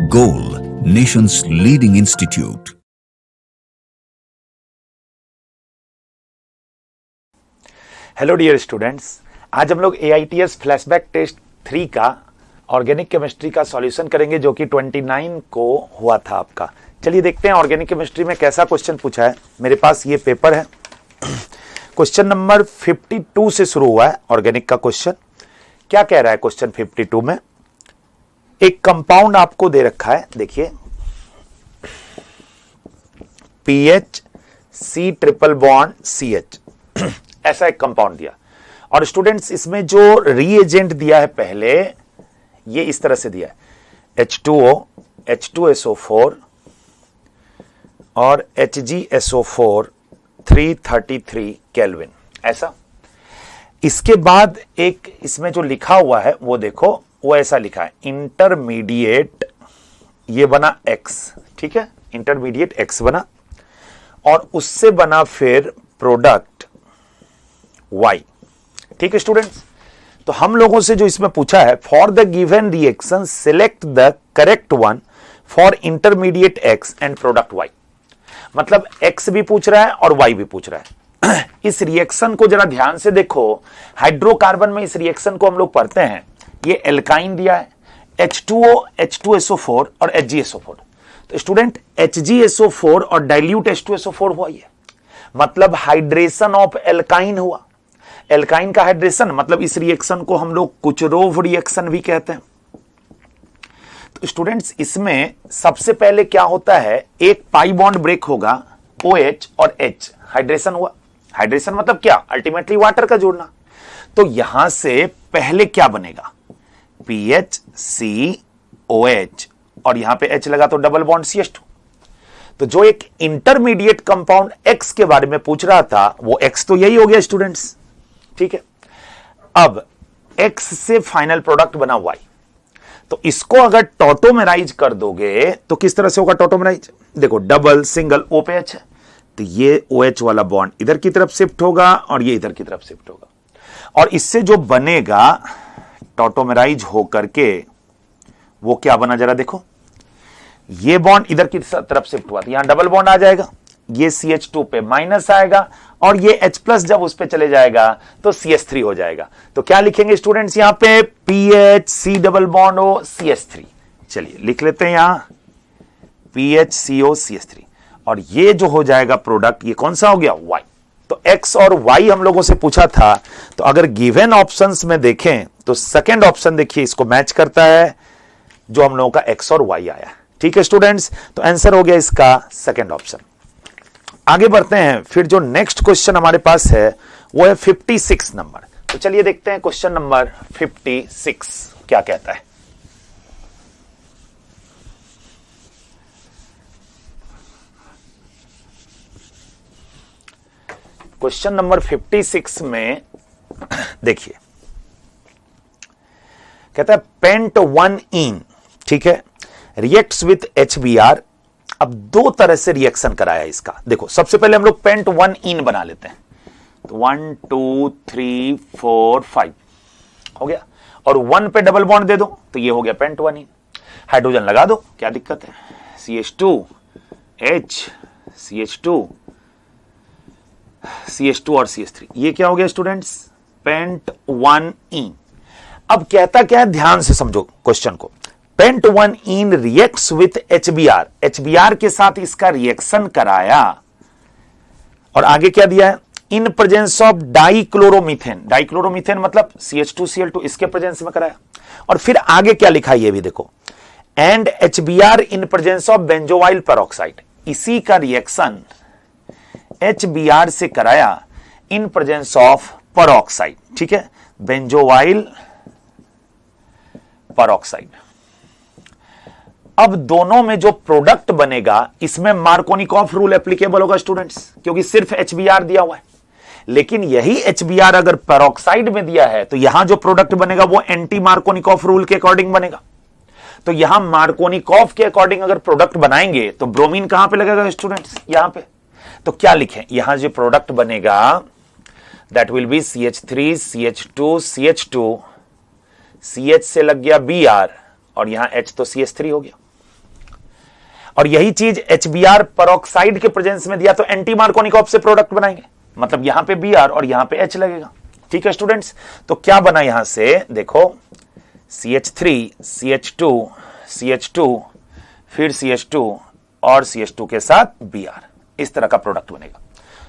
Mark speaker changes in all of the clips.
Speaker 1: Goal, nation's leading institute.
Speaker 2: Hello dear students, आज हम लोग AITS फ्लैशबैक टेस्ट 3 का ऑर्गेनिक केमिस्ट्री का सॉल्यूशन करेंगे जो कि 29 को हुआ था आपका। चलिए देखते हैं ऑर्गेनिक केमिस्ट्री में कैसा क्वेश्चन पूछा है। मेरे पास ये पेपर है, क्वेश्चन नंबर 52 से शुरू हुआ है ऑर्गेनिक का क्वेश्चन। क्या कह रहा है क्वेश्चन 52 में? एक कंपाउंड आपको दे रखा है, देखिए PH C triple bond CH ऐसा एक कंपाउंड दिया। और स्टूडेंट्स इसमें जो रीएजेंट दिया है पहले, ये इस तरह से दिया है H2O H2SO4 और HgSO4 333 केल्विन, ऐसा। इसके बाद एक इसमें जो लिखा हुआ है वो देखो, वो ऐसा लिखा है इंटरमीडिएट, ये बना X, ठीक है, इंटरमीडिएट X बना और उससे बना फिर प्रोडक्ट Y। ठीक है स्टूडेंट्स, तो हम लोगों से जो इसमें पूछा है, for the given reaction select the correct one for intermediate X and product Y। मतलब X भी पूछ रहा है और Y भी पूछ रहा है। इस रिएक्शन को जरा ध्यान से देखो, हाइड्रोकार्बन में इस रिएक्शन को हम लोग पढ़ते हैं, ये एल्काइन दिया है H2O H2SO4 और HgSO4। तो स्टूडेंट HgSO4 और डाइल्यूट H2SO4 हुआ, ये मतलब हाइड्रेशन ऑफ एल्काइन हुआ। एल्काइन का हाइड्रेशन मतलब इस रिएक्शन को हम लोग कुचरोव रिएक्शन भी कहते हैं। तो स्टूडेंट्स इसमें सबसे पहले क्या होता है, एक पाई बॉन्ड ब्रेक होगा, OH और H, हाइड्रेशन हुआ। हाइड्रेशन मतलब क्या? अल्टीमेटली वाटर का जोड़ना। तो यहां से पहले क्या बनेगा? PHCOH और यहां पे H लगा तो डबल बॉन्ड CH2। तो जो एक इंटरमीडिएट कंपाउंड X के बारे में पूछ रहा था, वो X तो यही हो गया स्टूडेंट्स, ठीक है। अब X से फाइनल प्रोडक्ट बना Y। तो इसको अगर टॉटोमेराइज कर दोगे तो किस तरह से होगा टॉटोमेराइज? देखो डबल सिंगल O पे H है, तो ये OH वाला बॉन्ड इधर की तरफ शिफ्ट होगा और ये इधर की तरफ शिफ्ट होगा, और इससे जो बनेगा टॉटोमेराइज होकर के वो क्या बना, जरा देखो, ये बॉन्ड इधर की तरफ शिफ्ट हुआ तो यहां डबल बॉन्ड आ जाएगा, ये CH2 पे माइनस आएगा और ये H प्लस जब उस पे चले जाएगा तो CH3 हो जाएगा। तो क्या लिखेंगे स्टूडेंट्स यहां पे? PHC double bond O CH3। चलिए लिख लेते हैं यहां PHCO CH3, और ये जो हो जाएगा प्रोडक्ट, ये कौन सा हो गया? Y। तो X और Y हम लोगों से पूछा था, तो अगर गिवन ऑप्शंस में देखें तो सेकंड ऑप्शन देखिए इसको मैच करता है जो हम लोगों का X और Y आया। ठीक है स्टूडेंट्स, तो आंसर हो गया इसका सेकंड ऑप्शन। आगे बढ़ते हैं, फिर जो नेक्स्ट क्वेश्चन हमारे पास है वो है 56 नंबर। तो चलिए देखते हैं क्वेश्चन नंबर 56 क्या कहता है। क्वेश्चन नंबर 56 में देखिए, कहता है पेंट 1 ठीक है, रिएक्ट्स विथ HBr। अब दो तरह से रिएक्शन कराया इसका। देखो सबसे पहले हम लोग पेंट 1 बना लेते हैं, तो 1 2 3 4 5 हो गया, और 1 पे डबल बॉन्ड दे दो तो ये हो गया पेंट 1। हाइड्रोजन लगा दो, क्या दिक्कत है? CH2 H CH2 CH2 और CH3, ये क्या हो गया स्टूडेंट्स? पेंट 1 अब कहता क्या है, ध्यान से समझो क्वेश्चन को। Pent 1 reacts with HBr, HBr के साथ इसका रिएक्शन कराया, और आगे क्या दिया है? In presence of dichloromethane. Dichloromethane मतलब CH2Cl2, इसके प्रेजेंस में कराया। और फिर आगे क्या लिखा है ये भी देखो, and HBr in presence of benzoyl peroxide. इसी का रिएक्शन HBr से कराया इन प्रेजेंस ऑफ पेरोक्साइड, ठीक है, बेंजोइल पेरोक्साइड। अब दोनों में जो प्रोडक्ट बनेगा, इसमें मार्कोनिकॉफ रूल एप्लीकेबल होगा स्टूडेंट्स, क्योंकि सिर्फ HBr दिया हुआ है। लेकिन यही HBr अगर पेरोक्साइड में दिया है तो यहां जो प्रोडक्ट बनेगा वो एंटी मार्कोनिकॉफ रूल के अकॉर्डिंग बनेगा। तो यहां मार्कोनिकॉफ के अकॉर्डिंग अगर प्रोडक्ट बनाएंगे तो ब्रोमीन कहां पे लगेगा स्टूडेंट्स? यहां पे। तो क्या लिखें यहां जो प्रोडक्ट बनेगा, that will be CH3 CH2 CH2, CH से लग गया Br और यहां H तो CH3 हो गया। और यही चीज HBr पेरोक्साइड के प्रेजेंस में दिया तो एंटी मार्कोनिकॉफ से प्रोडक्ट बनाएंगे, मतलब यहां पे Br और यहां पे H लगेगा। ठीक है स्टूडेंट्स, तो क्या बना यहां से देखो CH3 CH2 CH2 फिर CH2 और CH2 के साथ Br, इस तरह का प्रोडक्ट बनेगा।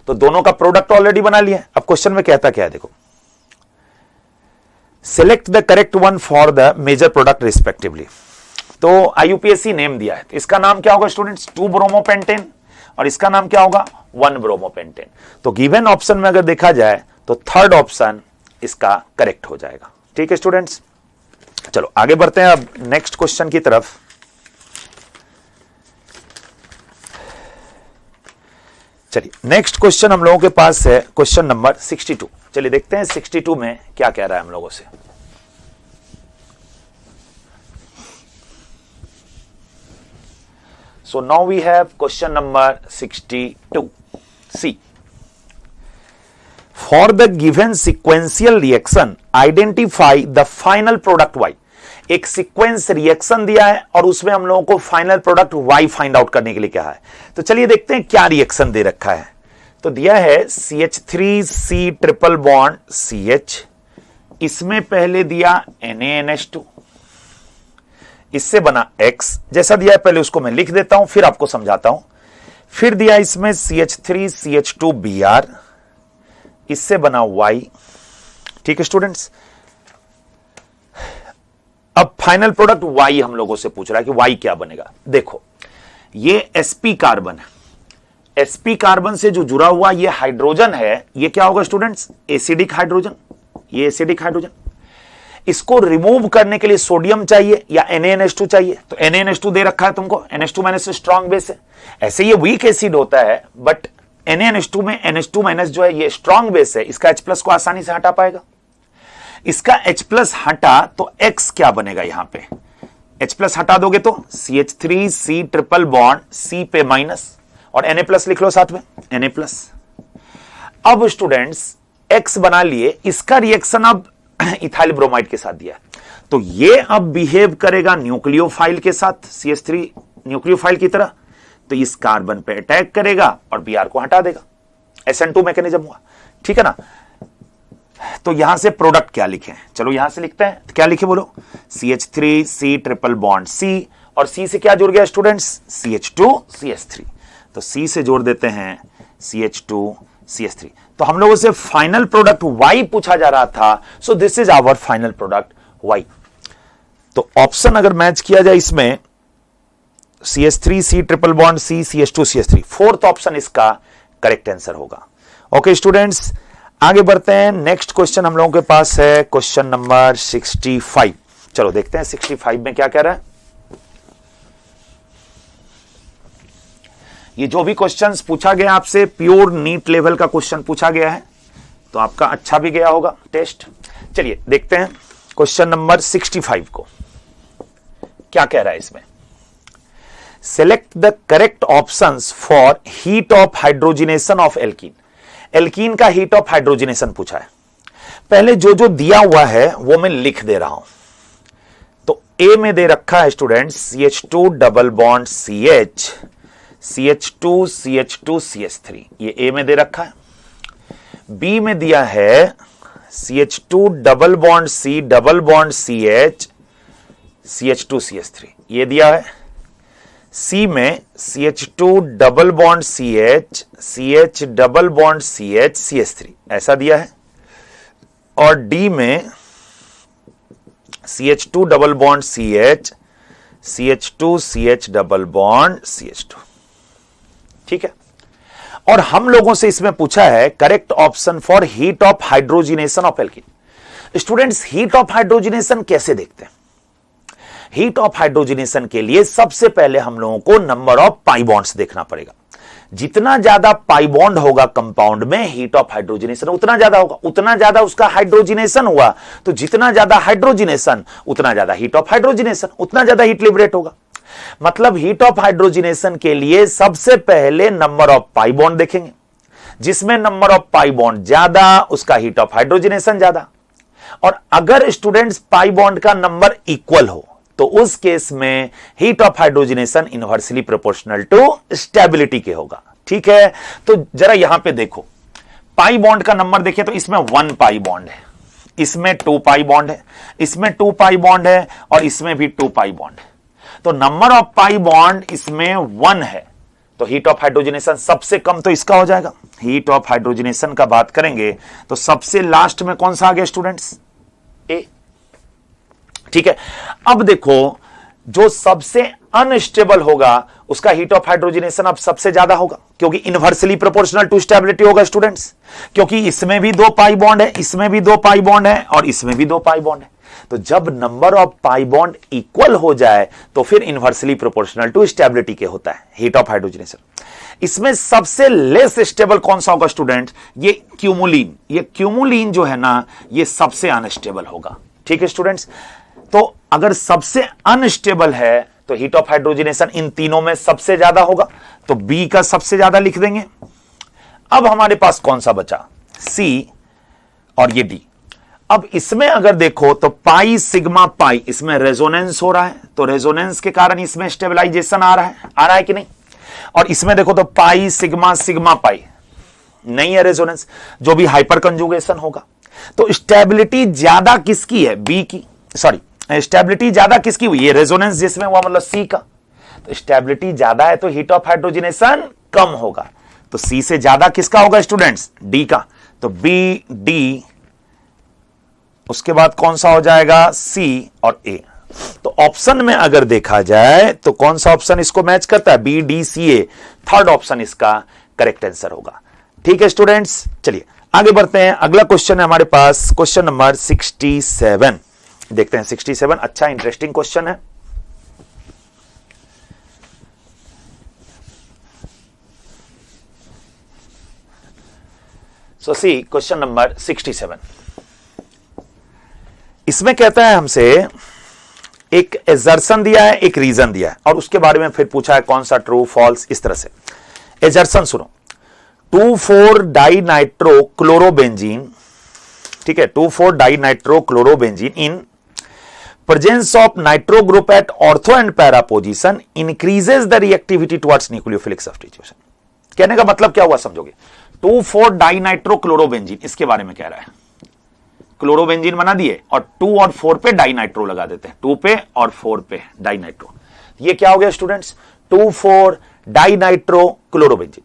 Speaker 2: तो दोनों का प्रोडक्ट ऑलरेडी बना लिया। अब क्वेश्चन में कहता क्या है देखो, select the correct one for the major product respectively. तो IUPAC नेम दिया है, तो इसका नाम क्या होगा स्टूडेंट्स 2 ब्रोमोपेंटेन और इसका नाम क्या होगा 1 ब्रोमोपेंटेन। तो गिवन ऑप्शन में अगर देखा जाए तो थर्ड ऑप्शन इसका करेक्ट हो जाएगा। ठीक है स्टूडेंट्स, चलो आगे बढ़ते हैं अब नेक्स्ट क्वेश्चन की तरफ। चलिए नेक्स्ट क्वेश्चन हम लोगों के पास है क्वेश्चन नंबर 62। चलिए देखते हैं 62 में क्या कह रहा है हम लोगों से। So now we have question number 62. See, for the given sequential reaction, identify the final product Y. एक सीक्वेंस रिएक्शन दिया है और उसमें हम लोगों को final product Y find out करने के लिए क्या है। तो चलिए देखते हैं क्या रिएक्शन दे रखा है। तो दिया है CH3C ट्रिपल बॉन्ड CH, इसमें पहले दिया NaNH2, इससे बना X, जैसा दिया है पहले उसको मैं लिख देता हूं फिर आपको समझाता हूं। फिर दिया इसमें CH3CH2Br, इससे बना Y। ठीक है स्टूडेंट्स, अब फाइनल प्रोडक्ट Y हम लोगों से पूछ रहा है कि Y क्या बनेगा। देखो ये sp कार्बन है, sp कार्बन से जो जुड़ा हुआ ये हाइड्रोजन है, ये क्या होगा स्टूडेंट्स एसिडिक हाइड्रोजन, ये एसिडिक हाइड्रोजन। इसको रिमूव करने के लिए सोडियम चाहिए या NaNH2 चाहिए, तो NaNH2 दे रखा है तुमको, NH2 माइनस स्ट्रॉन्ग बेस है। ऐसे ये वीक एसिड होता है बट NaNH2 में NH2 माइनस जो है ये स्ट्रॉन्ग बेस है, इसका H+ को आसानी से हटा पाएगा। इसका H+ हटा तो X क्या बनेगा, यहां पे H+ हटा दोगे तो CH3C ट्रिपल बॉन्ड C पे माइनस और Na+ लिख लो साथ में Na+। अब स्टूडेंट्स X बना लिए, इसका रिएक्शन अब इथाइल ब्रोमाइड के साथ दिया है, तो ये अब बिहेव करेगा न्यूक्लियोफाइल के साथ, CH3 न्यूक्लियोफाइल की तरह, तो इस कार्बन पे अटैक करेगा और Br को हटा देगा, SN2 मैकेनिज्म हुआ। ठीक है ना, तो यहां से प्रोडक्ट क्या लिखे, चलो यहां से लिखते हैं, क्या लिखे बोलो CH3C ट्रिपल बॉन्ड C और C से क्या जुड़ गया स्टूडेंट्स CH2 CH3, तो C से जोड़ देते हैं CH2 CH3। तो हम लोगों से फाइनल प्रोडक्ट Y पूछा जा रहा था, so this is our final product Y। तो ऑप्शन अगर मैच किया जाए इसमें CH3C triple bond C CH2 CH3, fourth option इसका करेक्ट आंसर होगा। ओके स्टूडेंट्स, आगे बढ़ते हैं। नेक्स्ट क्वेश्चन हम लोगों के पास है क्वेश्चन नंबर 65। चलो देखते हैं 65 में क्या कह रहा है। ये जो भी क्वेश्चंस पूछा गया आपसे प्योर नीट लेवल का क्वेश्चन पूछा गया है, तो आपका अच्छा भी गया होगा टेस्ट। चलिए देखते हैं क्वेश्चन नंबर 65 को क्या कह रहा है इसमें। Select the correct options for heat of hydrogenation of alkene. Alkene का हीट ऑफ हाइड्रोजिनेशन पूछा है। पहले जो जो दिया हुआ है वो मैं लिख दे रहा हूं। तो ए में दे रखा है students CH2 double bond CH, CH2 CH2 CH3, ये ए में दे रखा है। बी में दिया है CH2 double bond C double bond CH, CH2 CH3, ये दिया है। सी में CH2 double bond CH, CH double bond CH, CH3, ऐसा दिया है। और डी में CH2 double bond CH, CH2 CH double bond CH2। ठीक है, और हम लोगों से इसमें पूछा है correct option for heat of hydrogenation of alkene. Students heat of hydrogenation कैसे देखते हैं? हीट ऑफ हाइड्रोजिनेशन के लिए सबसे पहले हम लोगों को नंबर ऑफ पाई बॉन्ड्स देखना पड़ेगा। जितना ज्यादा पाई बॉन्ड होगा कंपाउंड में हीट ऑफ हाइड्रोजिनेशन उतना ज्यादा होगा, उतना ज्यादा उसका हाइड्रोजिनेशन हुआ, तो जितना ज्यादा हाइड्रोजिनेशन उतना ज्यादा हीट ऑफ हाइड्रोजिनेशन, उतना ज्यादा हीट लिबरेट होगा। मतलब हीट ऑफ हाइड्रोजिनेशन के लिए सबसे पहले नंबर ऑफ पाई बॉन्ड देखेंगे, जिसमें नंबर ऑफ पाई बॉन्ड ज्यादा उसका हीट ऑफ हाइड्रोजिनेशन ज्यादा। और अगर स्टूडेंट्स पाई बॉन्ड का नंबर इक्वल हो तो उस केस में heat of hydrogenation inversely proportional to stability के होगा। ठीक है, तो जरा यहां पे देखो, पाई बॉन्ड का नंबर देखें तो इसमें 1 पाई बॉन्ड है, इसमें 2 पाई बॉन्ड है, इसमें 2 पाई बॉन्ड है और इसमें भी 2 पाई बॉन्ड है। तो नंबर ऑफ पाई बॉन्ड इसमें 1 है, तो हीट ऑफ हाइड्रोजनेशन सबसे कम तो इसका हो जाएगा। हीट ऑफ हाइड्रोजनेशन का बात करेंगे तो सबसे लास्ट में कौन सा आ गया स्टूडेंट्स? ए। ठीक है, अब देखो जो सबसे अनस्टेबल होगा उसका हीट ऑफ हाइड्रोजनेशन अब सबसे ज्यादा होगा, क्योंकि इनवर्सली प्रोपोर्शनल टू स्टेबिलिटी होगा स्टूडेंट्स, क्योंकि इसमें भी 2 पाई बॉन्ड है, इसमें भी 2 पाई बॉन्ड है और इसमें भी 2 पाई बॉन्ड है। तो जब number of pi bond equal हो जाए तो फिर इनवर्सली प्रोपोर्शनल टू स्टेबिलिटी के होता है हीट ऑफ हाइड्रोजनेशन। इसमें सबसे लेस स्टेबल कौन सा होगा स्टूडेंट? ये क्यूमुलिन। ये क्यूमुलिन जो है ना, ये सबसे अनस्टेबल होगा। ठीक है स्टूडेंट्स, तो अगर सबसे अनस्टेबल है तो हीट ऑफ हाइड्रोजनेशन इन तीनों में सबसे ज्यादा होगा, तो बी का सबसे ज्यादा लिख देंगे। अब हमारे पास कौन सा बचा? सी और ये डी। अब इसमें अगर देखो तो पाई सिग्मा पाई, इसमें रेजोनेंस हो रहा है, तो रेजोनेंस के कारण इसमें स्टेबलाइजेशन आ रहा है कि नहीं? और इसमें देखो तो पाई सिग्मा सिग्मा पाई, नहीं है रेजोनेंस, जो भी हाइपर कंजुगेशन होगा। तो स्टेबिलिटी ज्यादा किसकी है? बी की, सॉरी स्टेबिलिटी ज्यादा किसकी हुई? ये रेजोनेंस जिसमें हुआ, मतलब सी का। तो स्टेबिलिटी ज्यादा है तो हीट ऑफ हाइड्रोजनेशन कम होगा, तो सी से ज्यादा किसका होगा स्टूडेंट्स? डी का। तो बी डी, उसके बाद कौन सा हो जाएगा? सी और ए। तो ऑप्शन में अगर देखा जाए तो कौन सा ऑप्शन इसको मैच करता है? बी डी सी ए, थर्ड ऑप्शन इसका करेक्ट आंसर होगा। ठीक है स्टूडेंट्स, चलिए आगे बढ़ते हैं। अगला क्वेश्चन है हमारे पास, क्वेश्चन नंबर 67। देखते हैं 67, अच्छा इंटरेस्टिंग क्वेश्चन है। सो सी क्वेश्चन नंबर 67। इसमें कहता है हमसे, एक एजर्सन दिया है, एक रीजन दिया है, और उसके बारे में फिर पूछा है कौन सा ट्रू फॉल्स, इस तरह से। एजर्सन सुनो, 2,4-डाइनाइट्रो क्लोरोबेंजीन, ठीक है, two four dinitro chlorobenzene in presence of nitro group at ortho and para position increases the reactivity towards nucleophilic substitution। कहने का मतलब क्या हुआ समझोगे? 2,4-डाइनाइट्रोक्लोरोबेंजीन, इसके बारे में कह रहा है। क्लोरोबेंजीन बना दिए और 2 और 4 पे डाइनाइट्रो लगा देते हैं, 2 पे और 4 पे डाइनाइट्रो। ये क्या हो गया स्टूडेंट्स? 2,4-डाइनाइट्रोक्लोरोबेंजीन।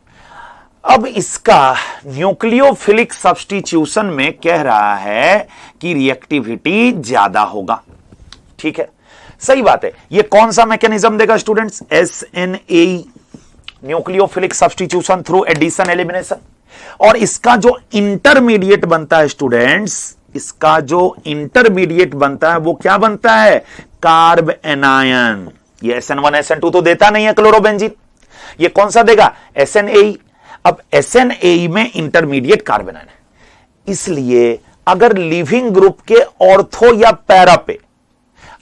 Speaker 2: अब इसका न्यूक्लियोफिलिक सब्स्टिट्यूशन में कह रहा है कि रिएक्टिविटी ज्यादा होगा। ठीक है, सही बात है। ये कौन सा मैकेनिज्म देगा students? SNAE, nucleophilic substitution through addition elimination. और इसका जो इंटरमीडिएट बनता है स्टूडेंट्स, इसका जो इंटरमीडिएट बनता है वो क्या बनता है? Carb anion. ये SN1 SN2 तो देता नहीं है क्लोरोबेंजीन, ये कौन सा देगा? SNAE। अब SNAE में इंटरमीडिएट कार्ब एनायन है, इसलिए अगर लिविंग ग्रुप के ऑर्थो या पैरा पे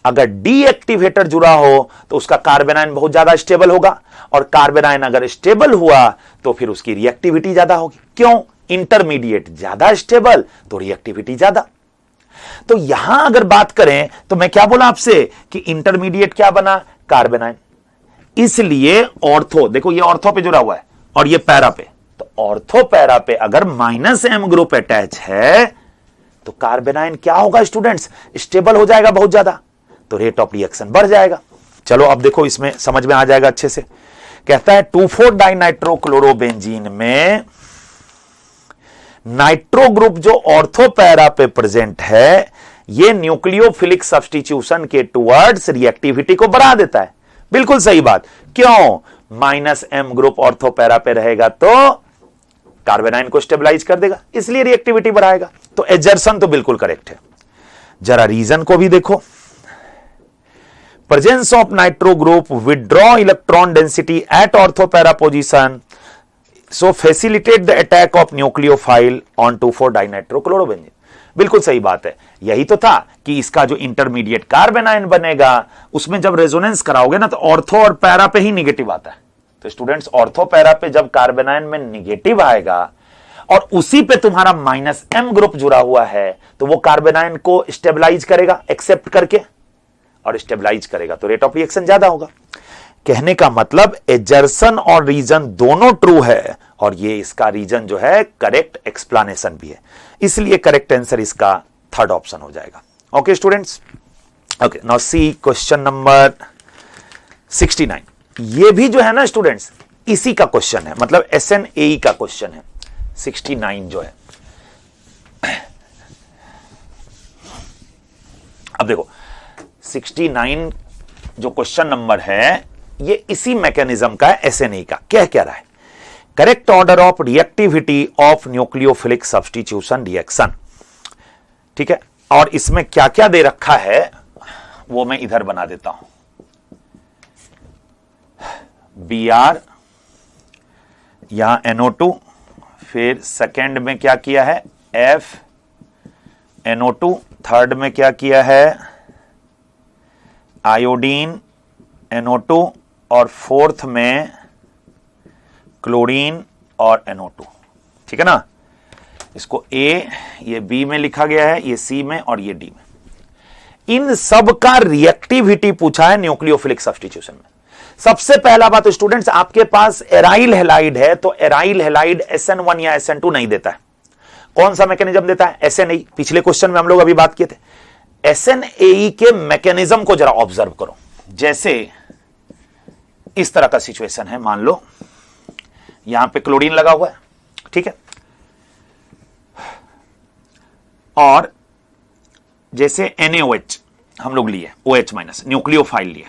Speaker 2: अगर डीएक्टिवेटर जुड़ा हो तो उसका कार्बेनाइन बहुत ज्यादा स्टेबल होगा, और कार्बेनाइन अगर स्टेबल हुआ तो फिर उसकी रिएक्टिविटी ज्यादा होगी। क्यों? इंटरमीडिएट ज्यादा स्टेबल तो रिएक्टिविटी ज्यादा। तो यहां अगर बात करें तो मैं क्या बोला आपसे कि इंटरमीडिएट क्या बना? कार्बेनाइन। इसलिए ऑर्थो, देखो ये ऑर्थो पे जुड़ा हुआ है और ये पैरा पे, तो ऑर्थो पैरा पे अगर -M ग्रुप अटैच है तो कार्बेनाइन क्या होगा स्टूडेंट्स? स्टेबल हो जाएगा बहुत ज्यादा, तो रेट ऑफ रिएक्शन बढ़ जाएगा। चलो अब देखो इसमें समझ में आ जाएगा अच्छे से। कहता है 2,4-डाइनाइट्रोक्लोरोबेंजीन में नाइट्रो ग्रुप जो ऑर्थो पैरा पे प्रेजेंट है, ये न्यूक्लियोफिलिक सब्स्टिट्यूशन के टुवर्ड्स रिएक्टिविटी को बढ़ा देता है। बिल्कुल सही बात। क्यों? -M ग्रुप ऑर्थो पैरा पे रहेगा तो कार्बेनाइन को स्टेबलाइज कर देगा, इसलिए रिएक्टिविटी बढ़ाएगा। तो एजर्सन तो बिल्कुल करेक्ट है। जरा रीजन को भी देखो। presence of nitro group withdraw electron density at ortho para position, so facilitate the attack of nucleophile on 2,4-डाइनाइट्रोक्लोरोबेंजीन। बिल्कुल सही बात है, यही तो था कि इसका जो इंटरमीडिएट कार्बेनाइन बनेगा उसमें जब रेजोनेंस कराओगे ना तो ऑर्थो और पैरा पे ही निगेटिव आता है। तो स्टूडेंट्स ऑर्थो पैरा पे जब कार्बेनाइन में निगेटिव आएगा और उसी पे तुम्हारा -M ग्रुप जुड़ा हुआ है तो वो कार्बेनाइन को स्टेबलाइज करेगा एक्सेप्ट करके, और स्टेबलाइज करेगा तो रेट ऑफ रिएक्शन ज्यादा होगा। कहने का मतलब एजर्सन और रीजन दोनों ट्रू है और ये इसका रीजन जो है करेक्ट एक्सप्लेनेशन भी है, इसलिए करेक्ट आंसर इसका थर्ड ऑप्शन हो जाएगा। Okay students, okay now see question number 69। ये भी जो है ना स्टूडेंट्स इसी का क्वेश्चन है, मतलब SNAE का क्वेश्चन है 69 जो है। अब देखो 69 जो क्वेश्चन नंबर है ये इसी मैकेनिज्म का है, SNAE का। क्या रहा है? Correct order of reactivity of nucleophilic substitution reaction, ठीक है। और इसमें क्या क्या दे रखा है वो मैं इधर बना देता हूं। Br यहां NO2, फिर सेकेंड में क्या किया है FNO2, थर्ड में क्या किया है आयोडीन NO2 और फोर्थ में क्लोरीन और NO2, ठीक है ना। इसको A, ये B में लिखा गया है, ये C में और ये D में। इन सब का रिएक्टिविटी पूछा है न्यूक्लियोफिलिक सब्स्टिट्यूशन में। सबसे पहला बात तो स्टूडेंट्स आपके पास एराइल हैलाइड है तो एराइल हैलाइड SN1 या SN2 नहीं देता है। कौन सा मैकेनिज्म देता है? SNAE। पिछले क्वेश्चन में हम लोग अभी बात किए थे। SNAE के मैकेनिज्म को जरा ऑब्जर्व करो। जैसे इस तरह का सिचुएशन है, मान लो यहां पे क्लोरीन लगा हुआ है, ठीक है, और जैसे NaOH हम लोग लिए OH माइनस न्यूक्लियोफाइल लिए,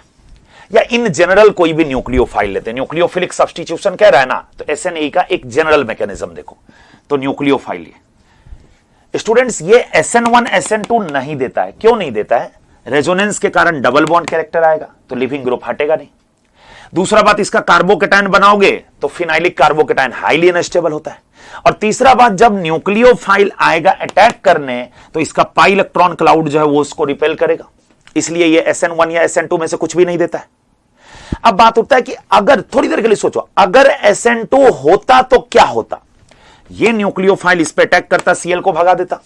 Speaker 2: या इन जनरल कोई भी न्यूक्लियोफाइल लेते हैं। न्यूक्लियोफिलिक सब्स्टिट्यूशन कह रहा है ना, तो SNAE का एक जनरल मैकेनिज्म देखो, तो न्यूक्लियोफाइल लिए। स्टूडेंट्स ये SN1 SN2 नहीं देता है। क्यों नहीं देता है? रेजोनेंस के कारण डबल बॉन्ड कैरेक्टर आएगा तो लिविंग ग्रुप हटेगा नहीं। दूसरा बात, इसका कार्बोकेटायन बनाओगे तो फिनाइलिक कार्बोकेटायन हाईली अनस्टेबल होता है। और तीसरा बात, जब न्यूक्लियोफाइल आएगा अटैक करने तो इसका पाई इलेक्ट्रॉन क्लाउड जो है वो उसको रिपेल करेगा, इसलिए ये SN1 या SN2 में से कुछ भी नहीं देता है। अब बात उठता है कि अगर थोड़ी देर के लिए सोचो, अगर SN2 होता तो क्या होता? ये न्यूक्लियोफाइल इस पे अटैक करता, Cl को भगा देता।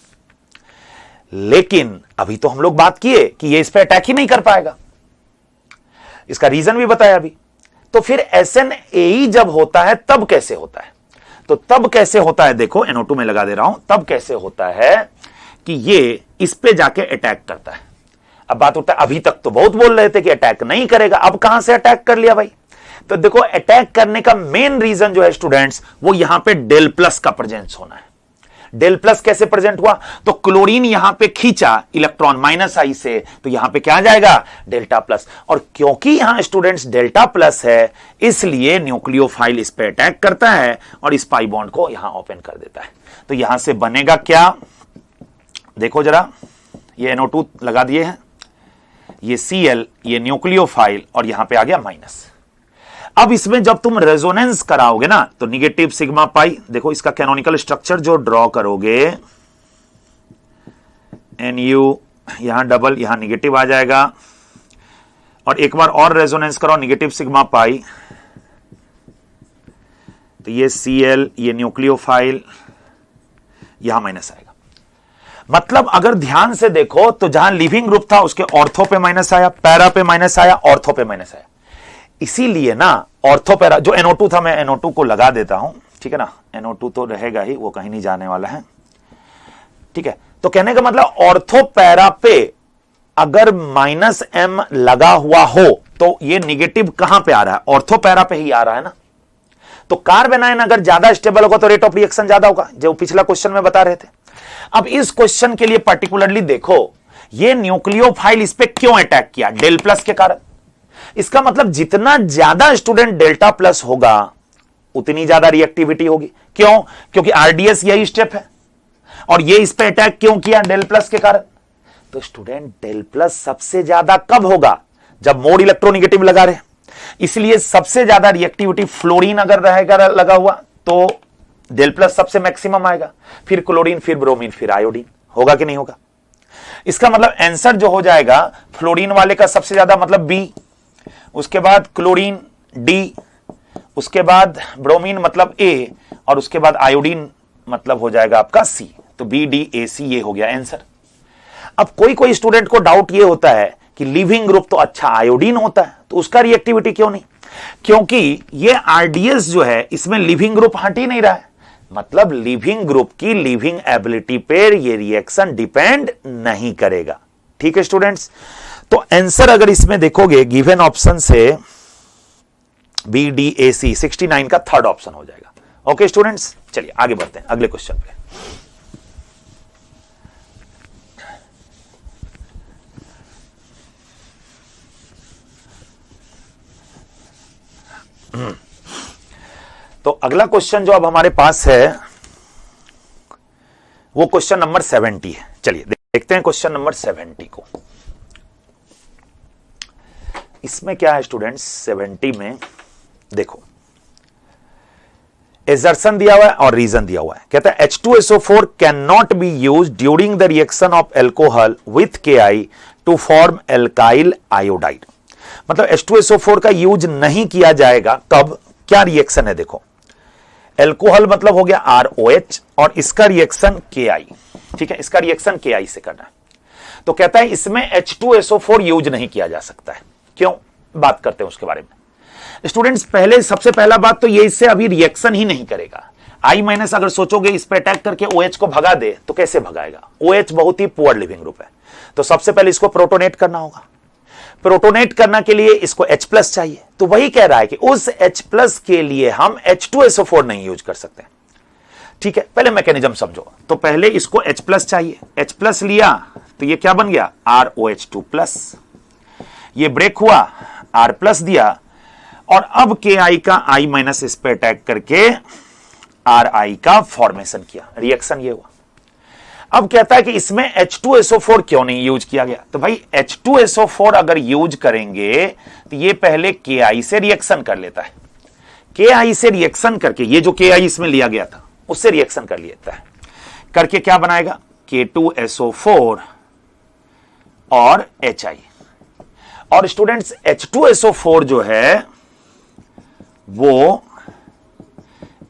Speaker 2: लेकिन अभी तो हम लोग बात किए कि ये इस पे अटैक ही नहीं कर पाएगा, इसका रीजन भी बताया अभी। तो फिर SNAE जब होता है तब कैसे होता है? तो तब कैसे होता है, देखो NO2 में लगा दे रहा हूं, तब कैसे होता है कि ये इस पे जाके अटैक करता है। अब बात उठता है, अभी तक तो बहुत बोल रहे थे कि अटैक नहीं करेगा, अब कहां से अटैक कर लिया भाई? तो देखो अटैक करने का मेन रीजन जो है स्टूडेंट्स, वो यहां पे डेल प्लस का प्रेजेंस होना है। डेल प्लस कैसे प्रेजेंट हुआ? तो क्लोरीन यहां पे खींचा इलेक्ट्रॉन -I से, तो यहां पे क्या आ जाएगा? Delta plus. और क्योंकि यहां स्टूडेंट्स डेल्टा प्लस है, इसलिए न्यूक्लियोफाइल इस पे अटैक करता है और इस पाई बॉन्ड को यहां ओपन कर देता है। तो यहां से बनेगा क्या? देखो जरा, ये NO2 लगा दिए हैं, ये Cl, ये न्यूक्लियोफाइल, और यहां पे आ गया माइनस। अब इसमें जब तुम रेजोनेंस कराओगे ना तो निगेटिव सिग्मा पाई, देखो इसका कैनोनिकल स्ट्रक्चर जो ड्रॉ करोगे, NU यहां डबल, यहां निगेटिव आ जाएगा, और एक बार और रेजोनेंस कराओ निगेटिव सिग्मा पाई, तो ये Cl, ये न्यूक्लियोफाइल, यहां माइनस आएगा। मतलब अगर ध्यान से देखो तो जहां लिविंग ग्रुप था उसके ऑर्थो पे माइनस आया, पैरा पे माइनस आया, ऑर्थो पे माइनस आया। इसीलिए ना ऑर्थो पैरा, जो NO2 था मैं NO2 को लगा देता हूं, ठीक है ना, NO2 तो रहेगा ही, वो कहीं नहीं जाने वाला है, ठीक है। तो कहने का मतलब ऑर्थो पैरा पे अगर -M लगा हुआ हो तो ये निगेटिव कहां पे आ रहा है? ऑर्थो पैरा पे ही आ रहा है ना। तो कार्बन आयन अगर ज्यादा स्टेबल होगा तो रेट ऑफ रिएक्शन ज्यादा होगा, जो पिछला क्वेश्चन में बता रहे थे। अब इस क्वेश्चन के लिए पर्टिकुलरली देखो, ये न्यूक्लियोफाइल इस पे क्यों अटैक किया? डेल प्लस के कारण। इसका मतलब जितना ज्यादा स्टूडेंट डेल्टा प्लस होगा उतनी ज्यादा रिएक्टिविटी होगी। क्यों? क्योंकि RDS यही स्टेप है, और ये इस पे अटैक क्यों किया? डेल प्लस के कारण। तो स्टूडेंट डेल प्लस सबसे ज्यादा कब होगा? जब मोड इलेक्ट्रोनिगेटिव लगा रहे। इसलिए सबसे ज्यादा रिएक्टिविटी फ्लोरीन अगर रहेगा लगा हुआ तो डेल प्लस सबसे मैक्सिमम आएगा, फिर क्लोरीन, फिर ब्रोमीन, फिर आयोडीन। होगा कि नहीं होगा? इसका मतलब आंसर जो हो जाएगा फ्लोरीन वाले का सबसे ज्यादा मतलब B, उसके बाद क्लोरीन D, उसके बाद ब्रोमीन मतलब A, और उसके बाद आयोडीन मतलब हो जाएगा आपका C। तो B D A C ये हो गया आंसर। अब कोई कोई स्टूडेंट को डाउट ये होता है कि लिविंग ग्रुप तो अच्छा आयोडीन होता है, तो उसका रिएक्टिविटी क्यों नहीं? क्योंकि ये आरडीएस जो है इसमें लिविंग ग्रुप हट ही नहीं रहा है, मतलब लिविंग ग्रुप की लिविंग एबिलिटी पर ये रिएक्शन डिपेंड नहीं करेगा। ठीक है स्टूडेंट्स, तो आंसर अगर इसमें देखोगे गिवन ऑप्शन से बी डी ए सी 69 का थर्ड ऑप्शन हो जाएगा। ओके स्टूडेंट्स, चलिए आगे बढ़ते हैं अगले क्वेश्चन पे। तो अगला क्वेश्चन जो अब हमारे पास है वो क्वेश्चन नंबर 70 है। चलिए देखते हैं क्वेश्चन नंबर 70 को। इसमें क्या है स्टूडेंट्स, 70 में देखो एजर्शन दिया हुआ है और रीजन दिया हुआ है। कहता है H2SO4 can not be use during the reaction of alcohol with KI to form alkyl iodide. मतलब H2SO4 का यूज नहीं किया जाएगा कब, क्या रिएक्शन है देखो, एल्कोहल मतलब हो गया ROH और इसका रिएक्शन KI, ठीक है, इसका रिएक्शन KI से करना है। तो कहता है इसमें H2SO4 यूज नहीं किया जा सकता है, क्यों, बात करते हैं उसके बारे में। स्टूडेंट्स पहले सबसे पहला बात तो ये इससे अभी रिएक्शन ही नहीं करेगा। I- अगर सोचोगे इस पे अटैक करके OH को भगा दे तो कैसे भगाएगा, OH बहुत ही पुअर लिविंग ग्रुप है, तो सबसे पहले इसको प्रोटोनेट करना होगा। प्रोटोनेट करने के लिए इसको H+ चाहिए, तो वही कह रहा है कि उस H+ के लिए हम H2SO4 नहीं यूज कर सकते। ठीक है, पहले मैकेनिज्म समझो। तो पहले इसको H+ चाहिए, H+ लिया तो ये क्या बन गया ROH2+, ये ब्रेक हुआ R+ दिया और अब KI का I- इस पे अटैक करके RI का फॉर्मेशन किया, रिएक्शन ये हुआ। अब कहता है कि इसमें H2SO4 क्यों नहीं यूज किया गया, तो भाई H2SO4 अगर यूज करेंगे तो ये पहले KI से रिएक्शन कर लेता है, KI से रिएक्शन करके ये जो KI इसमें लिया गया था उससे रिएक्शन कर लेता है, करके क्या बनाएगा K2SO4 और HI। और स्टूडेंट्स H2SO4 जो है वो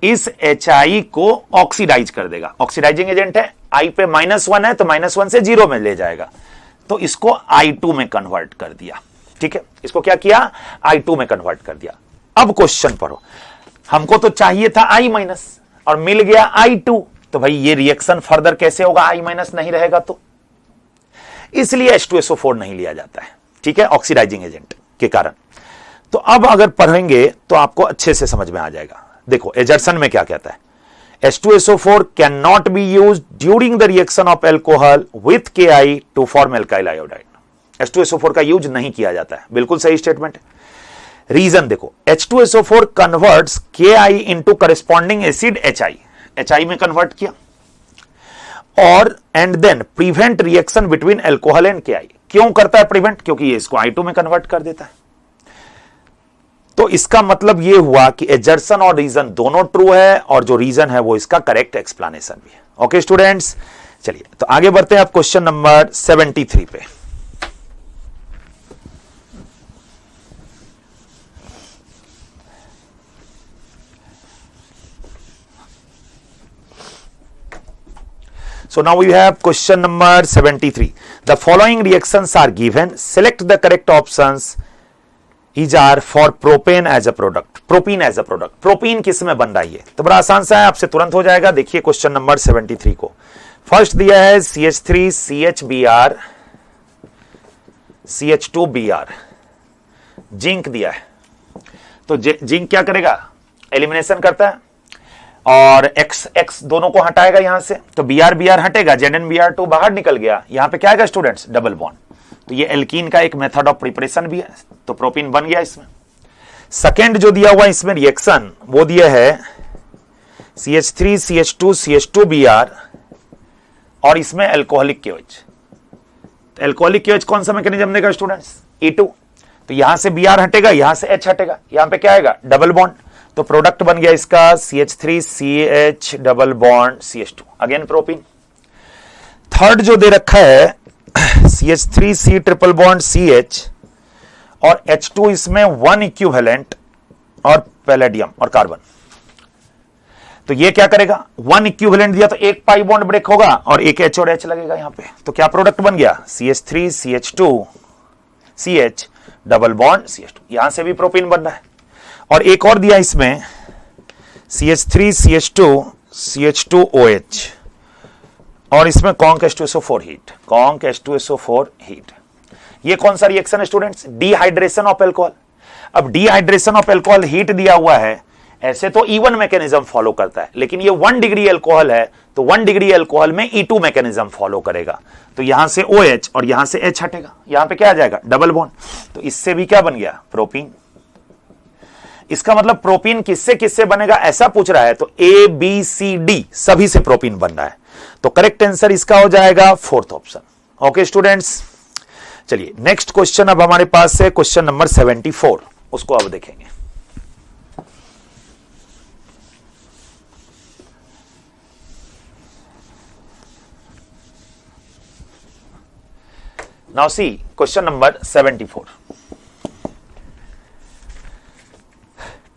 Speaker 2: इस HI को ऑक्सीडाइज कर देगा, ऑक्सीडाइजिंग एजेंट है, I पे -1 है तो -1 से 0 में ले जाएगा, तो इसको I2 में कन्वर्ट कर दिया। ठीक है, इसको क्या किया I2 में कन्वर्ट कर दिया। अब क्वेश्चन पढ़ो, हमको तो चाहिए था I- और मिल गया I2, तो भाई ये रिएक्शन फर्दर कैसे होगा, I- नहीं रहेगा तो, इसलिए H2SO4 नहीं लिया जाता है। ठीक है, ऑक्सीडाइजिंग एजेंट के कारण। तो अब अगर पढ़ेंगे तो आपको अच्छे से समझ में आ जाएगा। देखो एजर्सन में क्या कहता है, H2SO4 can not be use during the reaction of alcohol with KI to form alkyl iodide. H2SO4 का यूज नहीं किया जाता है, बिल्कुल सही स्टेटमेंट है। रीजन देखो, H2SO4 converts KI into corresponding acid HI में कन्वर्ट किया और and then prevent reaction between alcohol and KI। क्यों करता है प्रिवेंट, क्योंकि ये इसको I2 में कन्वर्ट कर देता है। तो इसका मतलब यह हुआ कि एजर्सन और रीजन दोनों ट्रू है और जो रीजन है वो इसका करेक्ट एक्सप्लेनेशन भी है। ओके स्टूडेंट्स, चलिए तो आगे बढ़ते हैं आप क्वेश्चन नंबर 73 पे। So now we have question number 73. The following reactions are given. Select the correct options. These are for propane as a product. Propene as a product. Propene किस में बन रही है, तो बड़ा आसान सा है, आपसे तुरंत हो जाएगा। देखिए क्वेश्चन नंबर 73 को। फर्स्ट दिया है CH3 CHBr CH2Br, जिंक दिया है। तो जिंक क्या करेगा, एलिमिनेशन करता है और x दोनों को हटाएगा यहां से, तो Br हटेगा, ZnBr2 बाहर निकल गया। यहां पे क्या आएगा स्टूडेंट्स, डबल बॉन्ड। तो ये एल्कीन का एक मेथड ऑफ प्रिपरेशन भी है, तो प्रोपीन बन गया इसमें। सेकेंड जो दिया हुआ इसमें रिएक्शन वो दिया है CH3 CH2 CH2Br और इसमें एल्कोहलिक KOH। तो एल्कोहलिक KOH कौन सा मैकेनिज्म देगा स्टूडेंट्स, E2। तो यहां से Br हटेगा, यहां से H हटेगा, यहां पे क्या आएगा डबल बॉन्ड। तो प्रोडक्ट बन गया इसका CH3 CH double bond CH2, again propene. Third जो दे रखा है CH3 C triple bond CH और H2 इसमें 1 इक्विवेलेंट और पैलेडियम और कार्बन। तो ये क्या करेगा, 1 इक्विवेलेंट दिया तो एक पाई बॉन्ड ब्रेक होगा और एक H और H लगेगा यहां पे। तो क्या प्रोडक्ट बन गया CH3 CH2 CH double bond CH2, यहां से भी प्रोपीन बन रहा है। और एक और दिया इसमें CH3 CH2 CH2OH, और इसमें conc H2SO4 heat, conc H2SO4 heat. ये कौन सा रिएक्शन है स्टूडेंट्स? Dehydration of alcohol. अब डिहाइड्रेशन ऑफ एल्कोहल हीट दिया हुआ है, ऐसे तो E1 मैकेनिज्म फॉलो करता है, लेकिन ये 1 डिग्री एल्कोहल है तो 1 डिग्री एल्कोहल में E2 मैकेनिज्म फॉलो करेगा। तो यहां से OH और यहां से H हटेगा, यहां पे क्या आ जाएगा? Double bond. तो इससे भी क्या बन गया? प्रोपीन। इसका मतलब प्रोपीन किससे किससे बनेगा ऐसा पूछ रहा है, तो A B C D सभी से प्रोपीन बन रहा है। तो करेक्ट आंसर इसका हो जाएगा फोर्थ ऑप्शन। ओके स्टूडेंट्स, चलिए नेक्स्ट क्वेश्चन अब हमारे पास है क्वेश्चन नंबर 74, उसको अब देखेंगे। Now see question number 74।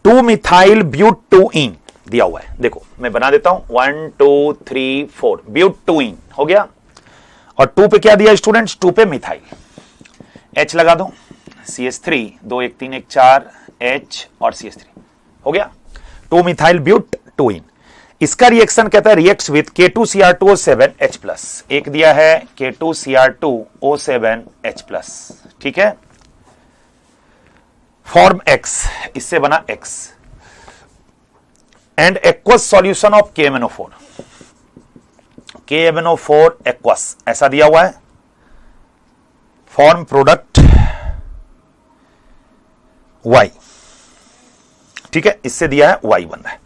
Speaker 2: 2-मिथाइल ब्यूटूइन दिया हुआ है, देखो मैं बना देता हूं 1 2 3 4 ब्यूटूइन हो गया, और 2 पे क्या दिया स्टूडेंट्स? 2 पे मिथाइल, H लगा दो, CH3 2 1 3 1 4 H और CH3 हो गया, 2 मिथाइल ब्यूटूइन। इसका रिएक्शन कहता है रिएक्ट्स विथ K2Cr2O7 H+, एक दिया है K2Cr2O7 H+, ठीक है, फॉर्म X, इससे बना X, and aqueous solution of KMnO4, KMnO4 aqueous ऐसा दिया हुआ है, फॉर्म प्रोडक्ट Y, ठीक है, इससे दिया है Y बन रहा है।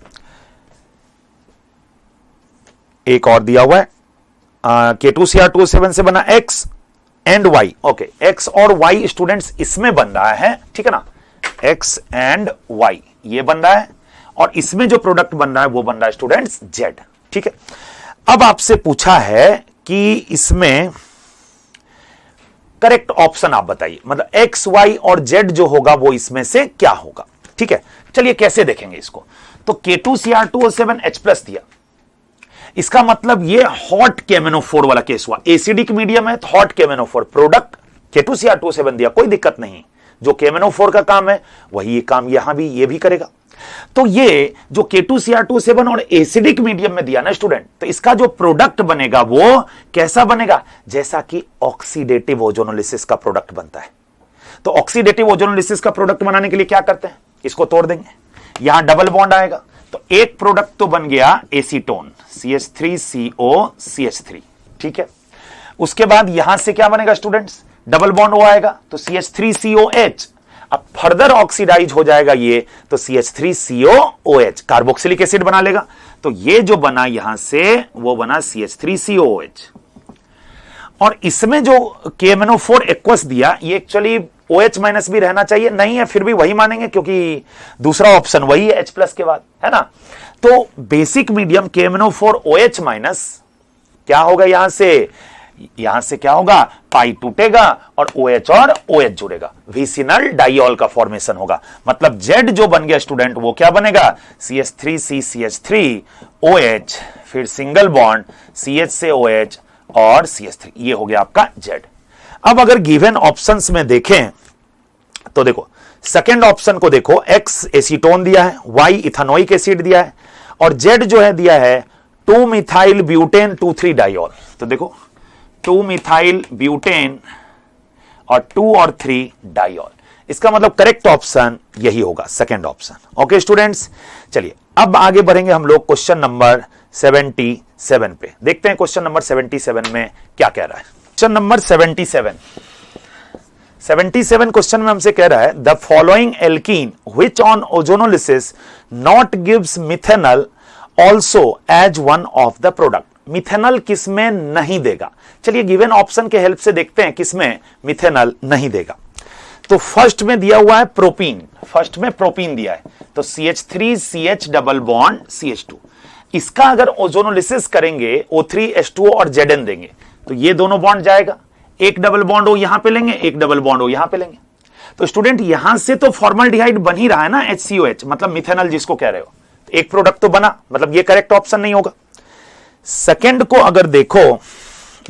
Speaker 2: एक और दिया हुआ है K2Cr2O7 से बना X and Y, okay, X और Y स्टूडेंट्स इसमें बन रहा है, ठीक है ना, X एंड Y ये बन रहा है, और इसमें जो प्रोडक्ट बन रहा है वो बन रहा है स्टूडेंट्स Z, ठीक है। अब आपसे पूछा है कि इसमें करेक्ट ऑप्शन आप बताइए, मतलब X, Y और Z जो होगा वो इसमें से क्या होगा, ठीक है। चलिए कैसे देखेंगे इसको, तो K2Cr2O7 H+ दिया, इसका मतलब ये हॉट KMnO4 वाला केस हुआ, एसिडिक मीडियम है तो हॉट KMnO4, प्रोडक्ट K2Cr2O7 दिया, कोई दिक्कत नहीं, जो KMnO4 का काम है वही ये काम यहां भी ये भी करेगा। तो ये जो K2Cr2O7 और एसिडिक मीडियम में दिया ना स्टूडेंट, तो इसका जो प्रोडक्ट बनेगा वो कैसा बनेगा? जैसा कि ऑक्सीडेटिव ओजोनोलिसिस का प्रोडक्ट बनता है। तो ऑक्सीडेटिव ओजोनोलिसिस का प्रोडक्ट बनाने के लिए क्या करते हैं? इसको तोड़ देंगे, यहां डबल बॉन्ड आएगा, तो एक प्रोडक्ट तो बन गया एसीटोन CH3CO CH3, ठीक है। उसके बाद यहां से क्या बनेगा स्टूडेंट्स? डबल बॉन्ड O आएगा, तो CH3COH, अब फर्दर ऑक्सीडाइज हो जाएगा ये, तो CH3COOH कार्बोक्सिलिक एसिड बना लेगा, तो ये जो बना यहां से वो बना CH3COOH। और इसमें जो KMnO4 एक्वस दिया, ये एक्चुअली OH- भी रहना चाहिए, नहीं है फिर भी वही मानेंगे क्योंकि दूसरा ऑप्शन वही है H+ के बाद, है ना। तो बेसिक मीडियम KMnO4 OH- क्या होगा यहां से क्या होगा? पाई टूटेगा और OH और OH जुड़ेगा, विसिनल डाइऑल का फॉर्मेशन होगा, मतलब Z जो बन गया स्टूडेंट वो क्या बनेगा? CH3CCH3OH, फिर सिंगल बॉन्ड CH से OH और CH3, ये हो गया आपका Z। अब अगर गिवन ऑप्शंस में देखें तो देखो सेकेंड ऑप्शन को देखो, X एसीटोन दिया है, Y इथेनोइक एसिड दिया है, और Z जो है दिया है 2-मिथाइल ब्यूटेन 2,3 डाइऑल। तो देखो 2-मिथाइल ब्यूटेन और 2 और 3 डाइऑल, इसका मतलब करेक्ट ऑप्शन यही होगा, सेकेंड ऑप्शन। ओके स्टूडेंट्स, चलिए अब आगे बढ़ेंगे हम लोग क्वेश्चन नंबर 77 पे, देखते हैं क्वेश्चन नंबर 77 में क्या कह रहा है। क्वेश्चन नंबर 77 क्वेश्चन में हमसे कह रहा है the following alkene which on ozonolysis not gives methanol also as one of the product. Methanol किसमें नहीं देगा? चलिए गिवन ऑप्शन के हेल्प से देखते हैं किसमें मिथेनॉल नहीं देगा। तो फर्स्ट में दिया हुआ है प्रोपीन, फर्स्ट में प्रोपीन दिया है, तो CH3CH डबल बॉन्ड CH2, इसका अगर ओजोनोलिसिस करेंगे O3H2O और Zn देंगे तो ये दोनों बॉन्ड जाएगा, एक डबल बॉन्ड हो यहां पे लेंगे, एक डबल बॉन्ड हो यहां पे लेंगे, तो स्टूडेंट यहां से तो फॉर्मल्डिहाइड बन ही रहा है ना, HCOH मतलब मिथेनॉल जिसको कह रहे हो, एक प्रोडक्ट तो बना, मतलब ये करेक्ट ऑप्शन नहीं होगा। सेकेंड को अगर देखो,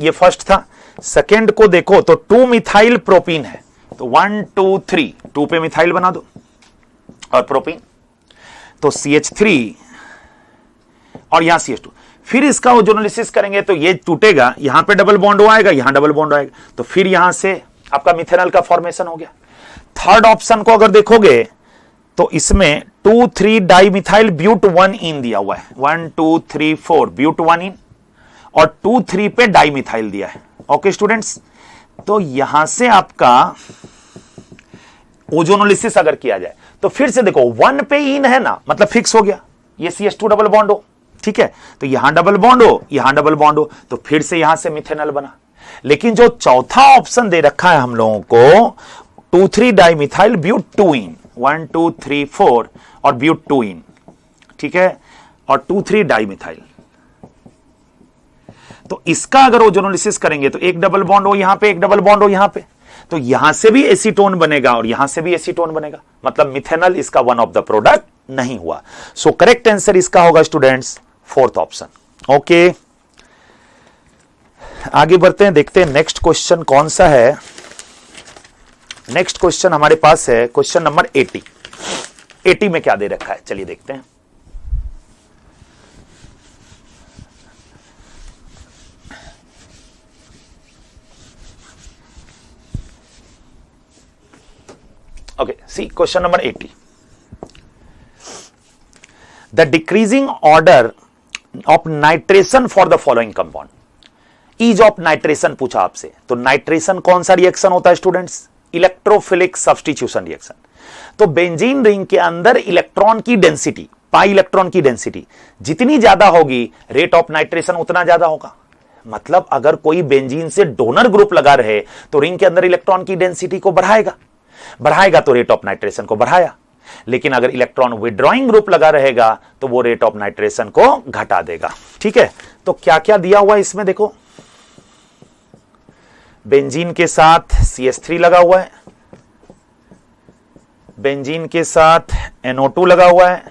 Speaker 2: ये फर्स्ट था, सेकेंड को देखो तो 2-मिथाइल प्रोपीन है, तो 1 2 3 2 पे मिथाइल बना दो और प्रोपीन, तो CH3 और यहां CH2। फिर इसका ओजोनोलिसिस करेंगे तो ये टूटेगा, यहां पे डबल बॉन्ड आएगा, यहां डबल बॉन्ड आएगा, तो फिर यहां से आपका मिथेनॉल का फॉर्मेशन हो गया। थर्ड ऑप्शन को अगर देखोगे तो इसमें 2 3 डाई मिथाइल ब्यूट 1 इन दिया हुआ है, 1 2 3 4 ब्यूट 1 इन, और 2 3 पे डाई मिथाइल दिया है। ओके स्टूडेंट्स, तो यहां से आपका ओजोनोलिसिस अगर किया जाए तो फिर से देखो 1 पे इन है ना, मतलब फिक्स हो गया, ये CH2 डबल बॉन्ड हो, ठीक है, तो यहां डबल बॉन्ड हो, यहां डबल बॉन्ड हो, तो फिर से यहां से मिथेनॉल बना। लेकिन जो चौथा ऑप्शन दे रखा है हम लोगों को 2 3 डाई मिथाइल ब्यूट 2 इन, 1 2 3 4 और ब्यूट 2 इन, ठीक है, और 2 3 डाई मिथाइल, तो इसका अगर ओजोनोलिसिस करेंगे तो एक डबल बॉन्ड हो यहां पे, एक डबल बॉन्ड हो यहां पे, तो यहां से भी एसीटोन बनेगा और यहां से भी एसीटोन बनेगा, मतलब मिथेनॉल इसका वन ऑफ द प्रोडक्ट नहीं हुआ। सो करेक्ट आंसर इसका होगा स्टूडेंट्स फोर्थ ऑप्शन। ओके, आगे बढ़ते हैं, देखते हैं नेक्स्ट क्वेश्चन कौन सा है। नेक्स्ट क्वेश्चन हमारे पास है क्वेश्चन नंबर 80। 80 में क्या दे रखा है, चलिए देखते हैं। Okay, see question number 80. The decreasing order of nitration for the following compound. Ease of nitration पूछा आपसे, तो नाइट्रेशन कौन सा रिएक्शन होता है स्टूडेंट्स? Electrophilic substitution reaction. तो बेंजीन रिंग के अंदर इलेक्ट्रॉन की डेंसिटी, पाई इलेक्ट्रॉन की डेंसिटी जितनी ज्यादा होगी, रेट ऑफ नाइट्रेशन उतना ज्यादा होगा। मतलब अगर कोई बेंजीन से डोनर ग्रुप लगा रहे तो रिंग के अंदर इलेक्ट्रॉन की डेंसिटी को बढ़ाएगा तो रेट ऑफ नाइट्रेशन को बढ़ाया, लेकिन अगर इलेक्ट्रॉन विड्रॉइंग ग्रुप लगा रहेगा तो वो रेट ऑफ नाइट्रेशन को घटा देगा। ठीक है, तो क्या क्या दिया हुआ है इसमें देखो, बेंजीन के साथ CH3 लगा हुआ है, बेंजीन के साथ NO2 लगा हुआ है,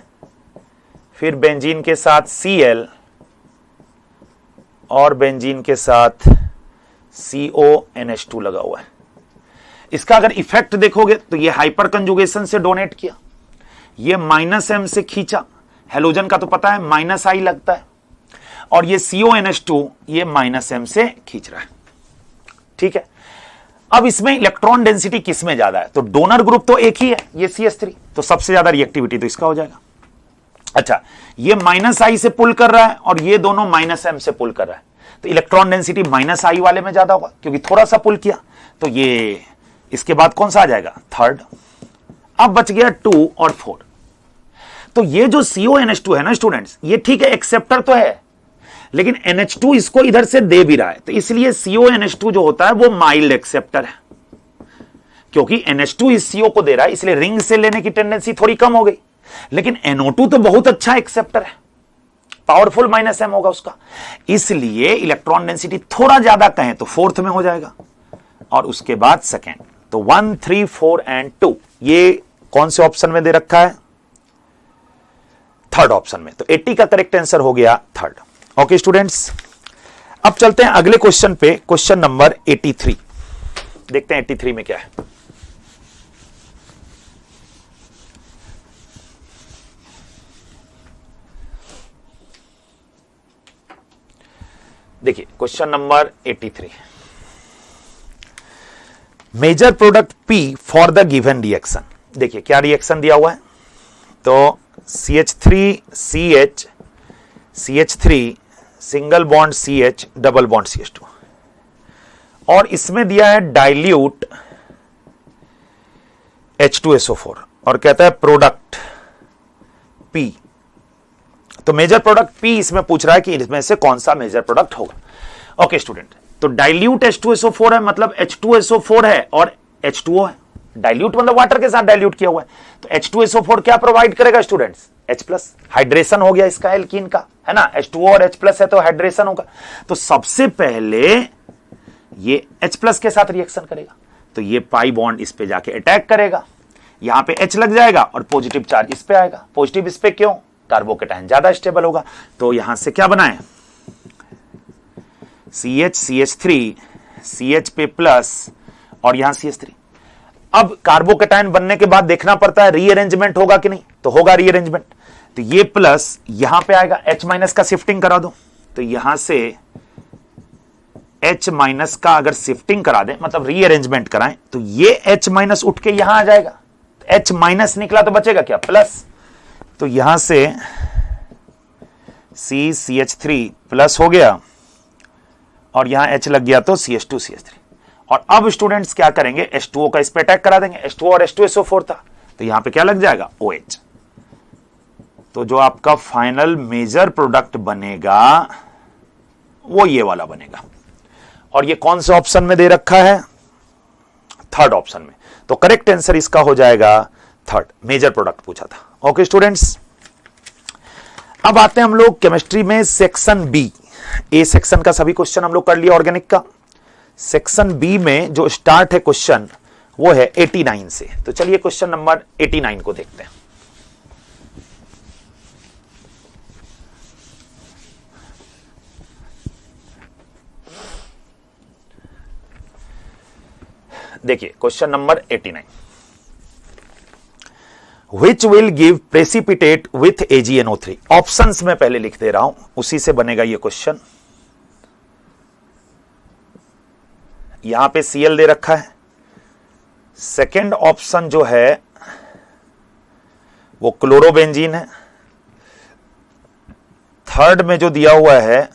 Speaker 2: फिर बेंजीन के साथ Cl और बेंजीन के साथ CONH2 लगा हुआ है। इसका अगर इफेक्ट देखोगे तो ये हाइपर कंजुगेशन से डोनेट किया, ये -M से खींचा, हेलोजन का तो पता है -I लगता है, और ये CONH2 ये -M से खींच रहा है। ठीक है, अब इसमें इलेक्ट्रॉन डेंसिटी किस में ज्यादा है? तो डोनर ग्रुप तो एक ही है, ये CH3, तो सबसे ज्यादा रिएक्टिविटी तो इसका हो जाएगा। अच्छा, ये -I से पुल कर रहा है और ये दोनों -M से पुल कर रहा है, तो इलेक्ट्रॉन डेंसिटी -I वाले में ज्यादा होगा क्योंकि थोड़ा सा पुल किया, तो ये इसके बाद कौन सा आ जाएगा? थर्ड। अब बच गया 2 और 4। तो ये जो CONH2 है ना स्टूडेंट्स, ये ठीक है एक्सेप्टर तो है, लेकिन NH2 इसको इधर से दे भी रहा है, तो इसलिए CONH2 जो होता है वो माइल्ड एक्सेप्टर है, क्योंकि NH2 इस CO को दे रहा है, इसलिए रिंग से लेने की टेंडेंसी थोड़ी कम हो गई। लेकिन NO2 तो बहुत अच्छा एक्सेप्टर है, पावरफुल -M होगा उसका, इसलिए इलेक्ट्रॉन डेंसिटी थोड़ा ज्यादा कहें तो फोर्थ में हो जाएगा, और उसके बाद सेकेंड। तो 1 3 4 एंड 2 ये कौन से ऑप्शन में दे रखा है? थर्ड ऑप्शन में। तो 80 का करेक्ट आंसर हो गया थर्ड। ओके स्टूडेंट्स, अब चलते हैं अगले क्वेश्चन पे, क्वेश्चन नंबर 83। देखते हैं 83 में क्या है। देखिए question number 83, major product P for the given reaction. देखिए क्या रिएक्शन दिया हुआ है, तो CH3 CH CH3 single bond CH double bond CH2, और इसमें दिया है डाइल्यूट H2SO4 और कहता है प्रोडक्ट P। तो मेजर प्रोडक्ट P इसमें पूछ रहा है कि इसमें से कौन सा मेजर प्रोडक्ट होगा। ओके स्टूडेंट, तो डाइल्यूट H2SO4 है, मतलब H2SO4 है और H2O है। डाइल्यूट मतलब वाटर के साथ डाइल्यूट किया हुआ है, तो H2SO4 क्या प्रोवाइड करेगा स्टूडेंट्स? H+। हाइड्रेशन हो गया इसका एल्कीन का, है ना, H2O और H+ है तो हाइड्रेशन होगा। तो सबसे पहले ये H+ के साथ रिएक्शन करेगा, तो ये पाई बॉन्ड इस पे जाके अटैक करेगा, यहां पे H लग जाएगा और पॉजिटिव चार्ज इस पे आएगा। पॉजिटिव इस पे क्यों? कार्बोकेटाइन ज्यादा स्टेबल होगा, तो यहां से क्या बनाए? CH CH3 CH पे प्लस और यहां CH3। अब कार्बोकेटाइन बनने के बाद देखना पड़ता है रीअरेंजमेंट होगा कि नहीं, तो होगा रीअरेंजमेंट। तो ये प्लस यहां पे आएगा, H माइनस का शिफ्टिंग करा दो, तो यहां से H माइनस का अगर शिफ्टिंग करा दें, मतलब रीअरेंजमेंट कराएं, तो ये H माइनस उठ के यहां आ जाएगा। तो H माइनस निकला तो बचेगा क्या, प्लस। तो यहां से CCH3 प्लस हो गया और यहां H लग गया तो CH2 CH3। और अब स्टूडेंट्स क्या करेंगे, H2O का इस पे अटैक करा देंगे, H2O और H2SO4 था, तो यहां पे क्या लग जाएगा, OH। तो जो आपका फाइनल मेजर प्रोडक्ट बनेगा वो ये वाला बनेगा। और ये कौन से ऑप्शन में दे रखा है, थर्ड ऑप्शन में। तो करेक्ट आंसर इसका हो जाएगा थर्ड, मेजर प्रोडक्ट पूछा था। ओके स्टूडेंट्स, अब आते हैं हम लोग केमिस्ट्री में सेक्शन बी। ए सेक्शन का सभी क्वेश्चन हम लोग कर लिया ऑर्गेनिक का। सेक्शन बी में जो स्टार्ट है क्वेश्चन वो है 89 से। तो चलिए क्वेश्चन नंबर 89 को देखते हैं। देखिए question number 89, which will give precipitate with AgNO3। Options में पहले लिख दे रहा हूं, उसी से बनेगा ये क्वेश्चन। यहां पे Cl दे रखा है। सेकेंड ऑप्शन जो है वो क्लोरोबेंजीन है। थर्ड में जो दिया हुआ है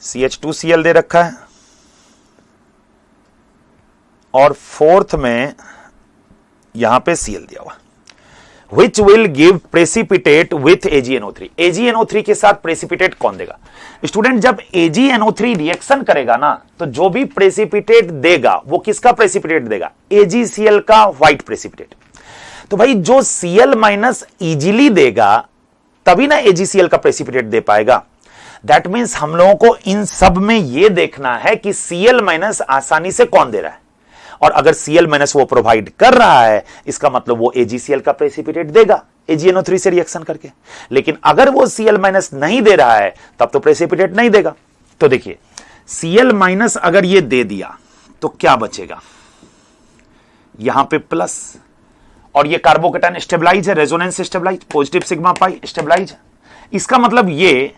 Speaker 2: CH2Cl दे रखा है। और फोर्थ में यहां पे Cl दिया हुआ। Which will give precipitate with AgNO3। AgNO3 के साथ प्रेसिपिटेट कौन देगा? स्टूडेंट जब AgNO3 रिएक्शन करेगा ना, तो जो भी प्रेसिपिटेट देगा वो किसका प्रेसिपिटेट देगा? AgCl का व्हाइट प्रेसिपिटेट। तो भाई जो Cl माइनस इजीली देगा तभी ना AgCl का प्रेसिपिटेट दे पाएगा। दैट मीन्स हम लोगों को इन सब में यह देखना है कि Cl माइनस आसानी से कौन दे रहा है, और अगर Cl माइनस वो प्रोवाइड कर रहा है इसका मतलब वो AgCl का प्रेसिपिटेट देगा AgNO3 से रिएक्शन करके। लेकिन अगर वो Cl माइनस नहीं दे रहा है तब तो प्रेसिपिटेट नहीं देगा। तो देखिए Cl माइनस अगर ये दे दिया तो क्या बचेगा, यहां पे प्लस, और ये कार्बोकेटाइन स्टेबलाइज है, resonance stabilize, positive sigma pi stabilize. इसका मतलब ये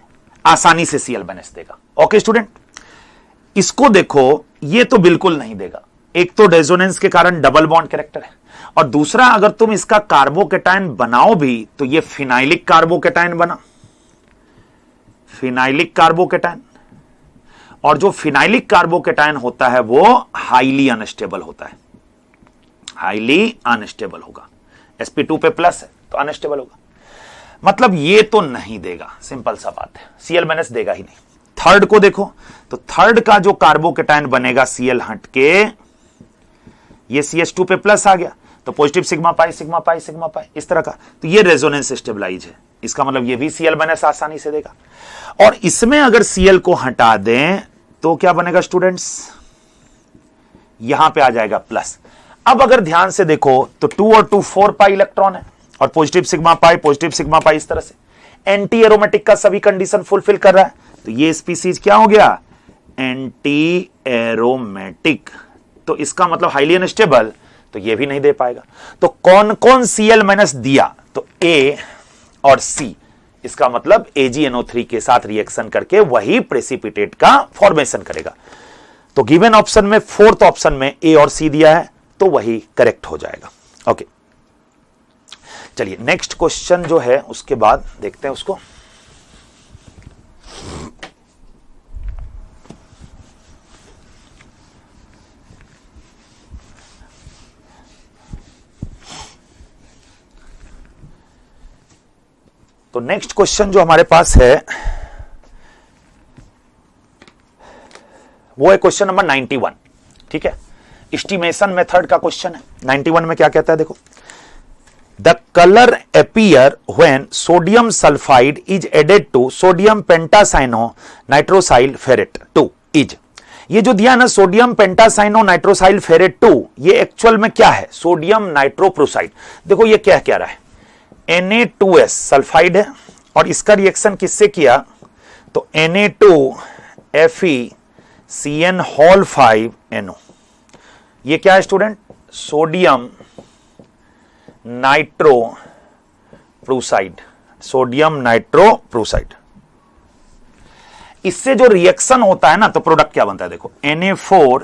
Speaker 2: आसानी से Cl माइनस देगा। ओके स्टूडेंट, इसको देखो, ये तो बिल्कुल नहीं देगा। एक तो रेजोनेंस के कारण डबल बॉन्ड कैरेक्टर है, और दूसरा अगर तुम इसका कार्बोकेटाइन बनाओ भी तो ये फिनाइलिक कार्बोकेटाइन बना, फिनाइलिक कार्बोकेटाइन। और जो फिनाइलिक कार्बोकेटाइन होता है वो हाईली अनस्टेबल होता है, हाईली अनस्टेबल होगा। sp2 पे प्लस है तो अनस्टेबल होगा। मतलब ये तो नहीं देगा, सिंपल सा बात है, Cl माइनस देगा ही नहीं। थर्ड को देखो, तो थर्ड का जो कार्बोकेटाइन बनेगा Cl हट के, ये CH2 पे प्लस आ गया तो positive sigma pi sigma pi sigma pi इस तरह का, तो ये रेजोनेंस स्टेबलाइज है। इसका मतलब ये भी Cl माइनस आसानी से देगा। और इसमें अगर Cl को हटा दें तो क्या बनेगा स्टूडेंट्स, यहां पे आ जाएगा प्लस। अब अगर ध्यान से देखो तो 2 और 2 4 पाई इलेक्ट्रॉन है, और पॉजिटिव सिग्मा पाई इस तरह से एंटी एरोमेटिक का सभी कंडीशन फुलफिल कर रहा है। तो ये स्पीसीज क्या हो गया, एंटी एरोमेटिक। तो इसका मतलब हाईली अनस्टेबल, तो ये भी नहीं दे पाएगा। तो कौन कौन Cl माइनस दिया, तो A और C, इसका मतलब AgNO3 के साथ रिएक्शन करके वही प्रेसिपिटेट का फॉर्मेशन करेगा। तो गिवन ऑप्शन में फोर्थ ऑप्शन में A और C दिया है तो वही करेक्ट हो जाएगा। ओके, चलिए नेक्स्ट क्वेश्चन जो है उसके बाद देखते हैं उसको। तो नेक्स्ट क्वेश्चन जो हमारे पास है वो है क्वेश्चन नंबर 91। ठीक है, एस्टिमेशन मेथड का क्वेश्चन है। 91 में क्या कहता है देखो, the colour appear when sodium sulphide is added to sodium pentacyano nitrosyl ferrate 2 is. ये जो दिया ना सोडियम पेंटासाइनो नाइट्रोसाइल फेरेट 2, ये एक्चुअल में क्या है, सोडियम नाइट्रोप्रोसाइड। देखो ये क्या कह रहा है, Na2S सल्फाइड है, और इसका रिएक्शन किससे किया, तो Na2FeCN5NO। ये क्या है स्टूडेंट, सोडियम नाइट्रोप्रूसाइड, सोडियम नाइट्रोप्रूसाइड। इससे जो रिएक्शन होता है ना, तो प्रोडक्ट क्या बनता है देखो, Na4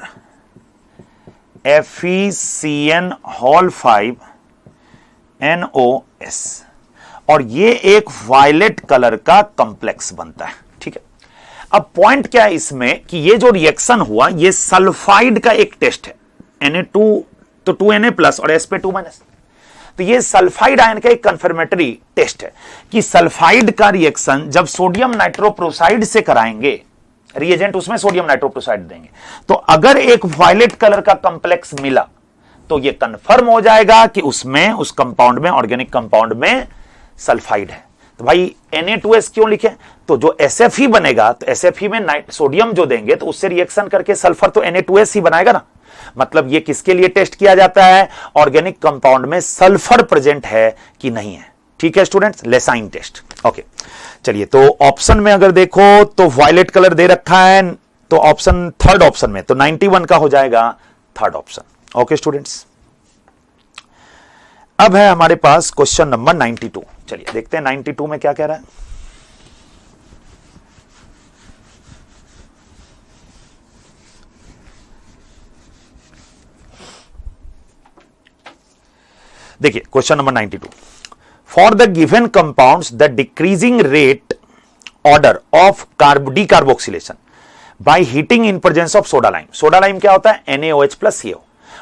Speaker 2: FeCN5 NOS, और ये एक वायलेट कलर का कॉम्प्लेक्स बनता है। ठीक है, अब पॉइंट क्या है इसमें कि ये जो रिएक्शन हुआ ये सल्फाइड का एक टेस्ट है, Na2 तो 2Na+ और S पे 2-, तो ये सल्फाइड आयन का एक कंफर्मेटरी टेस्ट है कि सल्फाइड का रिएक्शन जब सोडियम नाइट्रोप्रोसाइड से कराएंगे, रिएजेंट उसमें सोडियम नाइट्रोप्रोसाइड देंगे, तो अगर एक वायलेट कलर का कॉम्प्लेक्स मिला तो ये कंफर्म हो जाएगा कि उसमें, उस कंपाउंड में, ऑर्गेनिक कंपाउंड में सल्फाइड है। तो भाई Na2S क्यों लिखे, तो जो SF बनेगा, तो SF में सोडियम जो देंगे तो उससे रिएक्शन करके सल्फर तो Na2S ही बनाएगा ना। मतलब ये किसके लिए टेस्ट किया जाता है, ऑर्गेनिक कंपाउंड में सल्फर प्रेजेंट है कि नहीं है। ठीक है स्टूडेंट्स, लेसाइन टेस्ट। ओके, चलिए, तो ऑप्शन में अगर देखो तो वायलेट कलर दे रखा है, तो ऑप्शन थर्ड ऑप्शन में तो 91 का हो जाएगा थर्ड ऑप्शन। ओके स्टूडेंट्स, अब है हमारे पास क्वेश्चन नंबर 92। चलिए देखते हैं 92 में क्या कह रहा है। देखिए question number 92, for the given compounds the decreasing rate order of decarboxylation by heating in presence of soda lime. Soda lime क्या होता है, NaOH + CO।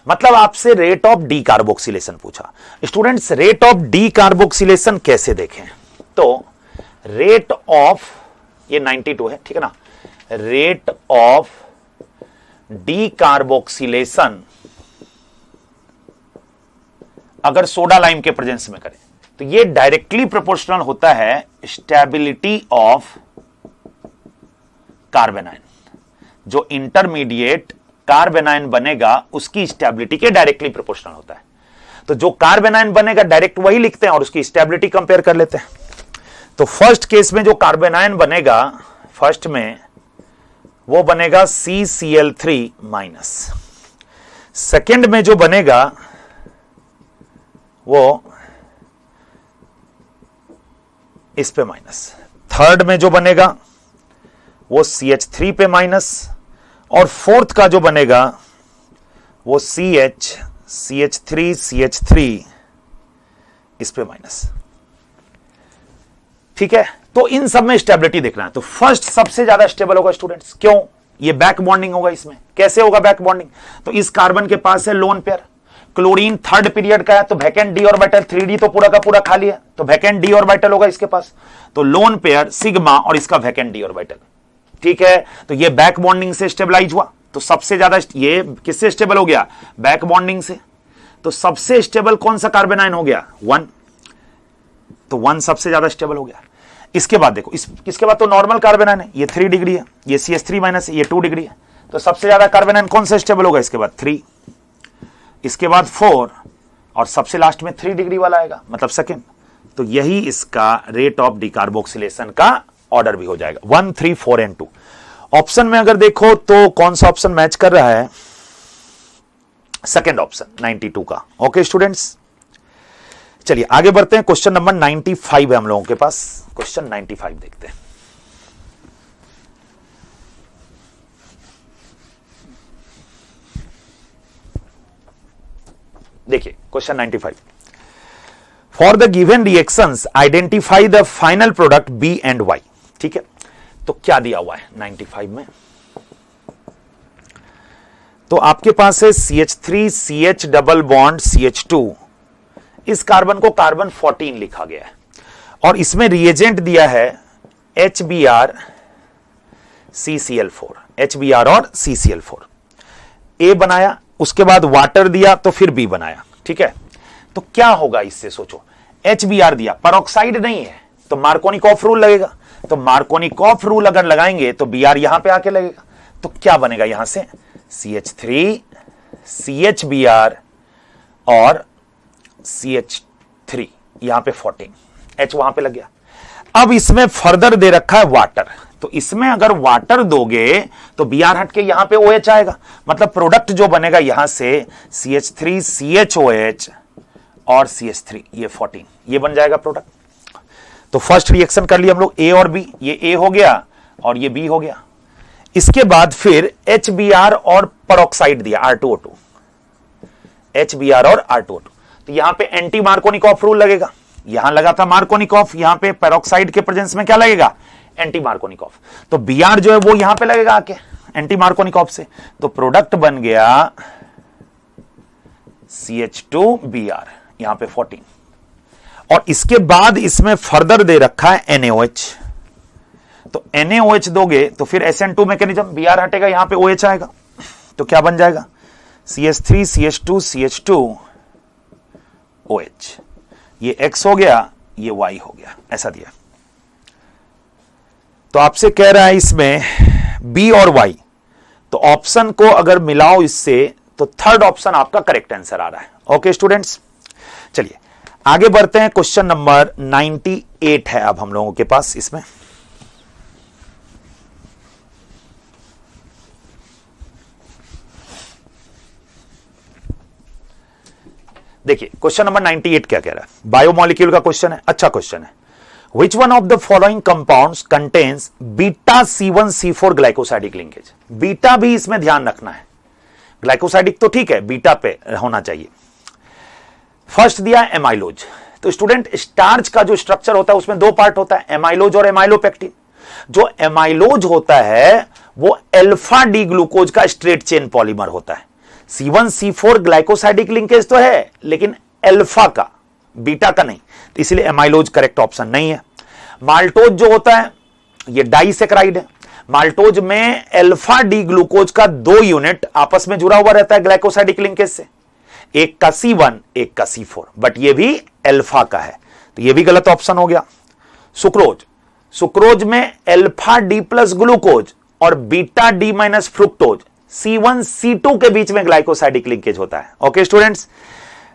Speaker 2: मतलब आपसे रेट ऑफ डीकार्बोक्सिलेशन पूछा। स्टूडेंट्स, रेट ऑफ डीकार्बोक्सिलेशन कैसे देखें, तो रेट ऑफ, ये 92 है, ठीक है ना, रेट ऑफ डीकार्बोक्सिलेशन अगर सोडा लाइम के प्रेजेंस में करें तो ये डायरेक्टली प्रोपोर्शनल होता है स्टेबिलिटी ऑफ कार्बन आयन। जो इंटरमीडिएट कार्बन आयन बनेगा उसकी स्टेबिलिटी के डायरेक्टली प्रोपोर्शनल होता है। तो जो कार्बन आयन बनेगा डायरेक्ट वही लिखते हैं और उसकी स्टेबिलिटी कंपेयर कर लेते हैं। तो फर्स्ट केस में जो कार्बन आयन बनेगा, फर्स्ट में वो बनेगा CCl3-। सेकेंड में जो बनेगा वो इस पे माइनस, थर्ड में जो बनेगा वो CH3 पे माइनस, और फोर्थ का जो बनेगा वो CH3 इस पे माइनस। ठीक है, तो इन सब में स्टेबिलिटी देखना है। तो फर्स्ट सबसे ज्यादा स्टेबल होगा स्टूडेंट्स, क्यों, ये बैक बॉन्डिंग होगा इसमें। कैसे होगा बैक बॉन्डिंग, तो इस कार्बन के पास है lone pair, chlorine third period का है तो वैकेंट डी ऑर्बिटल, 3D तो पूरा का पूरा खाली है, तो वैकेंट डी ऑर्बिटल होगा इसके पास, तो लोन पेयर सिग्मा और इसका वैकेंट डी ऑर्बिटल। ठीक है, तो ये बैक बॉन्डिंग से स्टेबलाइज हुआ। तो सबसे ज्यादा ये किससे स्टेबल हो गया, बैक बॉन्डिंग से। तो सबसे स्टेबल कौन सा कार्बन आयन हो गया, 1, तो 1 सबसे ज्यादा स्टेबल हो गया। इसके बाद देखो, इसके बाद तो नॉर्मल कार्बन आयन है, ये 3 डिग्री है, ये CH3- है, ये 2 डिग्री है, तो सबसे ज्यादा कार्बन आयन कौन सा स्टेबल होगा, इसके बाद 3, इसके बाद 4, और सबसे लास्ट में 3 डिग्री वाला आएगा, मतलब सेकेंड। तो यही इसका रेट ऑफ डिकार्बोक्सिलेशन का ऑर्डर भी हो जाएगा, 1, 3, 4 and 2। ऑप्शन में अगर देखो तो कौन सा ऑप्शन मैच कर रहा है, सेकेंड ऑप्शन 92 का। ओके स्टूडेंट्स, चलिए आगे बढ़ते हैं। क्वेश्चन नंबर 95 है हम लोगों के पास, क्वेश्चन 95 देखते हैं। देखिए question 95, for the given reactions identify the final product B and Y। ठीक है, तो क्या दिया हुआ है 95 में, तो आपके पास है CH3 CH double bond CH2, इस कार्बन को कार्बन 14 लिखा गया है, और इसमें रिएजेंट दिया है HBr CCl4, HBr और CCl4। A बनाया, उसके बाद वाटर दिया, तो फिर B बनाया। ठीक है, तो क्या होगा इससे सोचो, HBr दिया, परऑक्साइड नहीं है, तो मार्कोनिकॉफ रूल लगेगा, तो मार्कोनिकॉफ रूल अगर लगाएंगे तो Br यहां पे आके लगेगा, तो क्या बनेगा यहां से CH3 CHBr और CH3, यहां पे 14, H वहां पे लग गया। अब इसमें फर्दर दे रखा है वाटर, तो इसमें अगर वाटर दोगे तो Br हट के यहां पे OH आएगा, मतलब प्रोडक्ट जो बनेगा यहां से CH3 CHOH और CH3 ये 14 ये बन जाएगा प्रोडक्ट। तो फर्स्ट रिएक्शन कर लिया हम लोग A और B, ये A हो गया और ये B हो गया। इसके बाद फिर HBr और पेरोक्साइड दिया R2O2, HBr और R2O2, तो यहां पे एंटी मार्कोनिकॉफ रूल लगेगा। यहां लगा था मार्कोनिकॉफ, यहां पे पेरोक्साइड के प्रेजेंस में क्या लगेगा, एंटी मार्कोनिकॉफ। तो Br जो है वो यहां पे लगेगा आके एंटी मार्कोनिकॉफ से, तो प्रोडक्ट बन गया CH2Br यहां पे 14। और इसके बाद इसमें फर्दर दे रखा है NaOH, तो NaOH दोगे तो फिर SN2 मैकेनिज्म, Br हटेगा यहां पे OH आएगा, तो क्या बन जाएगा CH3 CH2 CH2 OH, ये X हो गया, ये Y हो गया, ऐसा दिया। तो आपसे कह रहा है इसमें B और Y, तो ऑप्शन को अगर मिलाओ इससे तो थर्ड ऑप्शन आपका करेक्ट आंसर आ रहा है। ओके स्टूडेंट्स, चलिए आगे बढ़ते हैं। क्वेश्चन नंबर 98 है अब हम लोगों के पास। इसमें देखिए क्वेश्चन नंबर 98 क्या कह रहा है, बायोमोलिक्यूल का क्वेश्चन है, अच्छा क्वेश्चन है। Which one of the following compounds contains beta C1C4 glycosidic linkage. Beta भी इसमें ध्यान रखना है, ग्लाइकोसाइडिक तो ठीक है, बीटा पे होना चाहिए। फर्स्ट दिया है एमाइलोज, तो स्टूडेंट स्टार्च का जो स्ट्रक्चर होता है उसमें दो पार्ट होता है, एमाइलोज और एमाइलोपेक्टिन। जो एमाइलोज होता है वो अल्फा डी ग्लूकोज का स्ट्रेट चेन पॉलीमर होता है। C1C4 ग्लाइकोसाइडिक लिंकेज तो है लेकिन अल्फा का, बीटा का नहीं, तो इसलिए एमाइलोज करेक्ट ऑप्शन नहीं है। माल्टोज जो होता है ये डाइसेक्राइड है। माल्टोज में अल्फा डी ग्लूकोज का 2 यूनिट आपस में जुड़ा हुआ रहता है ग्लाइकोसाइडिक लिंकेज से, एक का C1 एक का C4, बट ये भी अल्फा का है, तो ये भी गलत ऑप्शन हो गया। सुक्रोज, सुक्रोज में अल्फा डी प्लस ग्लूकोज और beta D minus fructose C1 C2 के बीच में ग्लाइकोसाइडिक लिंकेज होता है। ओके स्टूडेंट्स,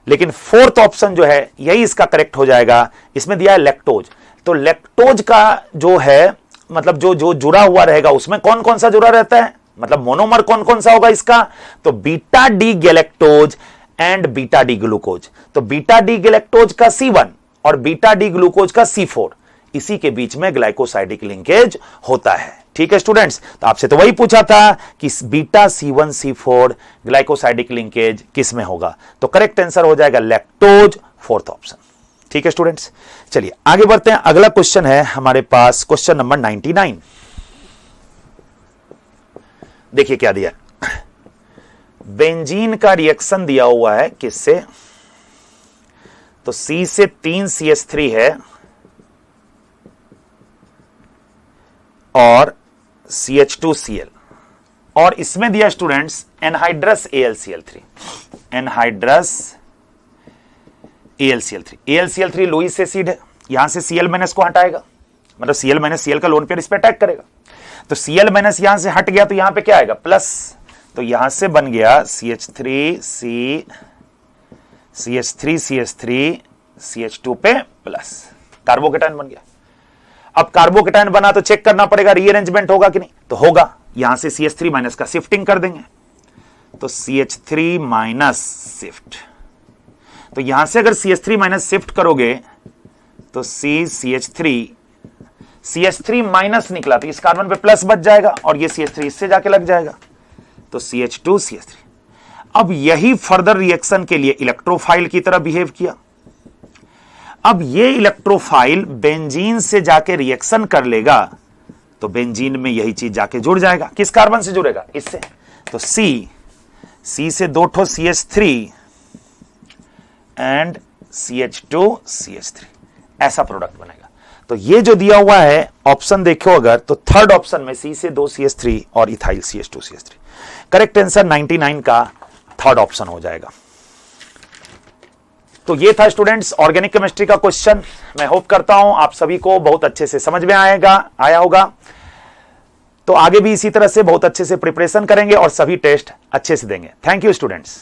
Speaker 2: लेकिन फोर्थ ऑप्शन जो है यही इसका करेक्ट हो जाएगा। इसमें दिया है लैक्टोज, तो लैक्टोज का जो है मतलब जो जुड़ा हुआ रहेगा उसमें कौन कौन सा जुड़ा रहता है, मतलब मोनोमर कौन कौन सा होगा इसका, तो beta D galactose and beta D glucose. तो बीटा डी गैलेक्टोज का C1 और बीटा डी ग्लूकोज का C4, इसी के बीच में ग्लाइकोसाइडिक लिंकेज होता है। ठीक है स्टूडेंट्स, तो आपसे तो वही पूछा था कि beta C1 C4 glycosidic linkage किस में होगा, तो करेक्ट आंसर हो जाएगा लैक्टोज, फोर्थ ऑप्शन। ठीक है स्टूडेंट्स, चलिए आगे बढ़ते हैं। अगला क्वेश्चन है हमारे पास क्वेश्चन नंबर 99। देखिए क्या दिया, बेंजीन का रिएक्शन दिया हुआ है किससे, तो C से 3 CH3 है और CH2Cl, और इसमें दिया students anhydrous AlCl3, anhydrous AlCl3। AlCl3 Lewis acid है, यहां से Cl- को हटाएगा, मतलब Cl- का लोन पेयर इस पे अटैक करेगा, तो Cl- यहां से हट गया तो यहां पे क्या आएगा प्लस, तो यहां से बन गया CH3 CH2 पे प्लस, कार्बोकेटाइन बन गया। अब कार्बोकेटाइन बना तो चेक करना पड़ेगा रीअरेंजमेंट होगा कि नहीं, तो होगा। यहां से CH3- का शिफ्टिंग कर देंगे, तो CH3- शिफ्ट, तो यहां से अगर CH3- शिफ्ट करोगे तो CH3 निकला तो इस कार्बन पे प्लस बच जाएगा और ये CH3 इससे जाके लग जाएगा, तो CH2CH3। अब यही फर्दर रिएक्शन के लिए इलेक्ट्रोफाइल की तरह बिहेव किया। अब ये इलेक्ट्रोफाइल बेंजीन से जाके रिएक्शन कर लेगा तो बेंजीन में यही चीज जाके जुड़ जाएगा, किस कार्बन से जुड़ेगा, इससे, तो C से 2 ठो CH3 एंड CH2CH3, ऐसा प्रोडक्ट बनेगा। तो ये जो दिया हुआ है ऑप्शन देखो अगर, तो थर्ड ऑप्शन में C से 2 CH3 और इथाइल CH2CH3, करेक्ट आंसर 99 का थर्ड ऑप्शन हो जाएगा। तो ये था स्टूडेंट्स ऑर्गेनिक केमिस्ट्री का क्वेश्चन। मैं होप करता हूं आप सभी को बहुत अच्छे से समझ में आया होगा। तो आगे भी इसी तरह से बहुत अच्छे से प्रिपरेशन करेंगे और सभी टेस्ट अच्छे से देंगे। Thank you students.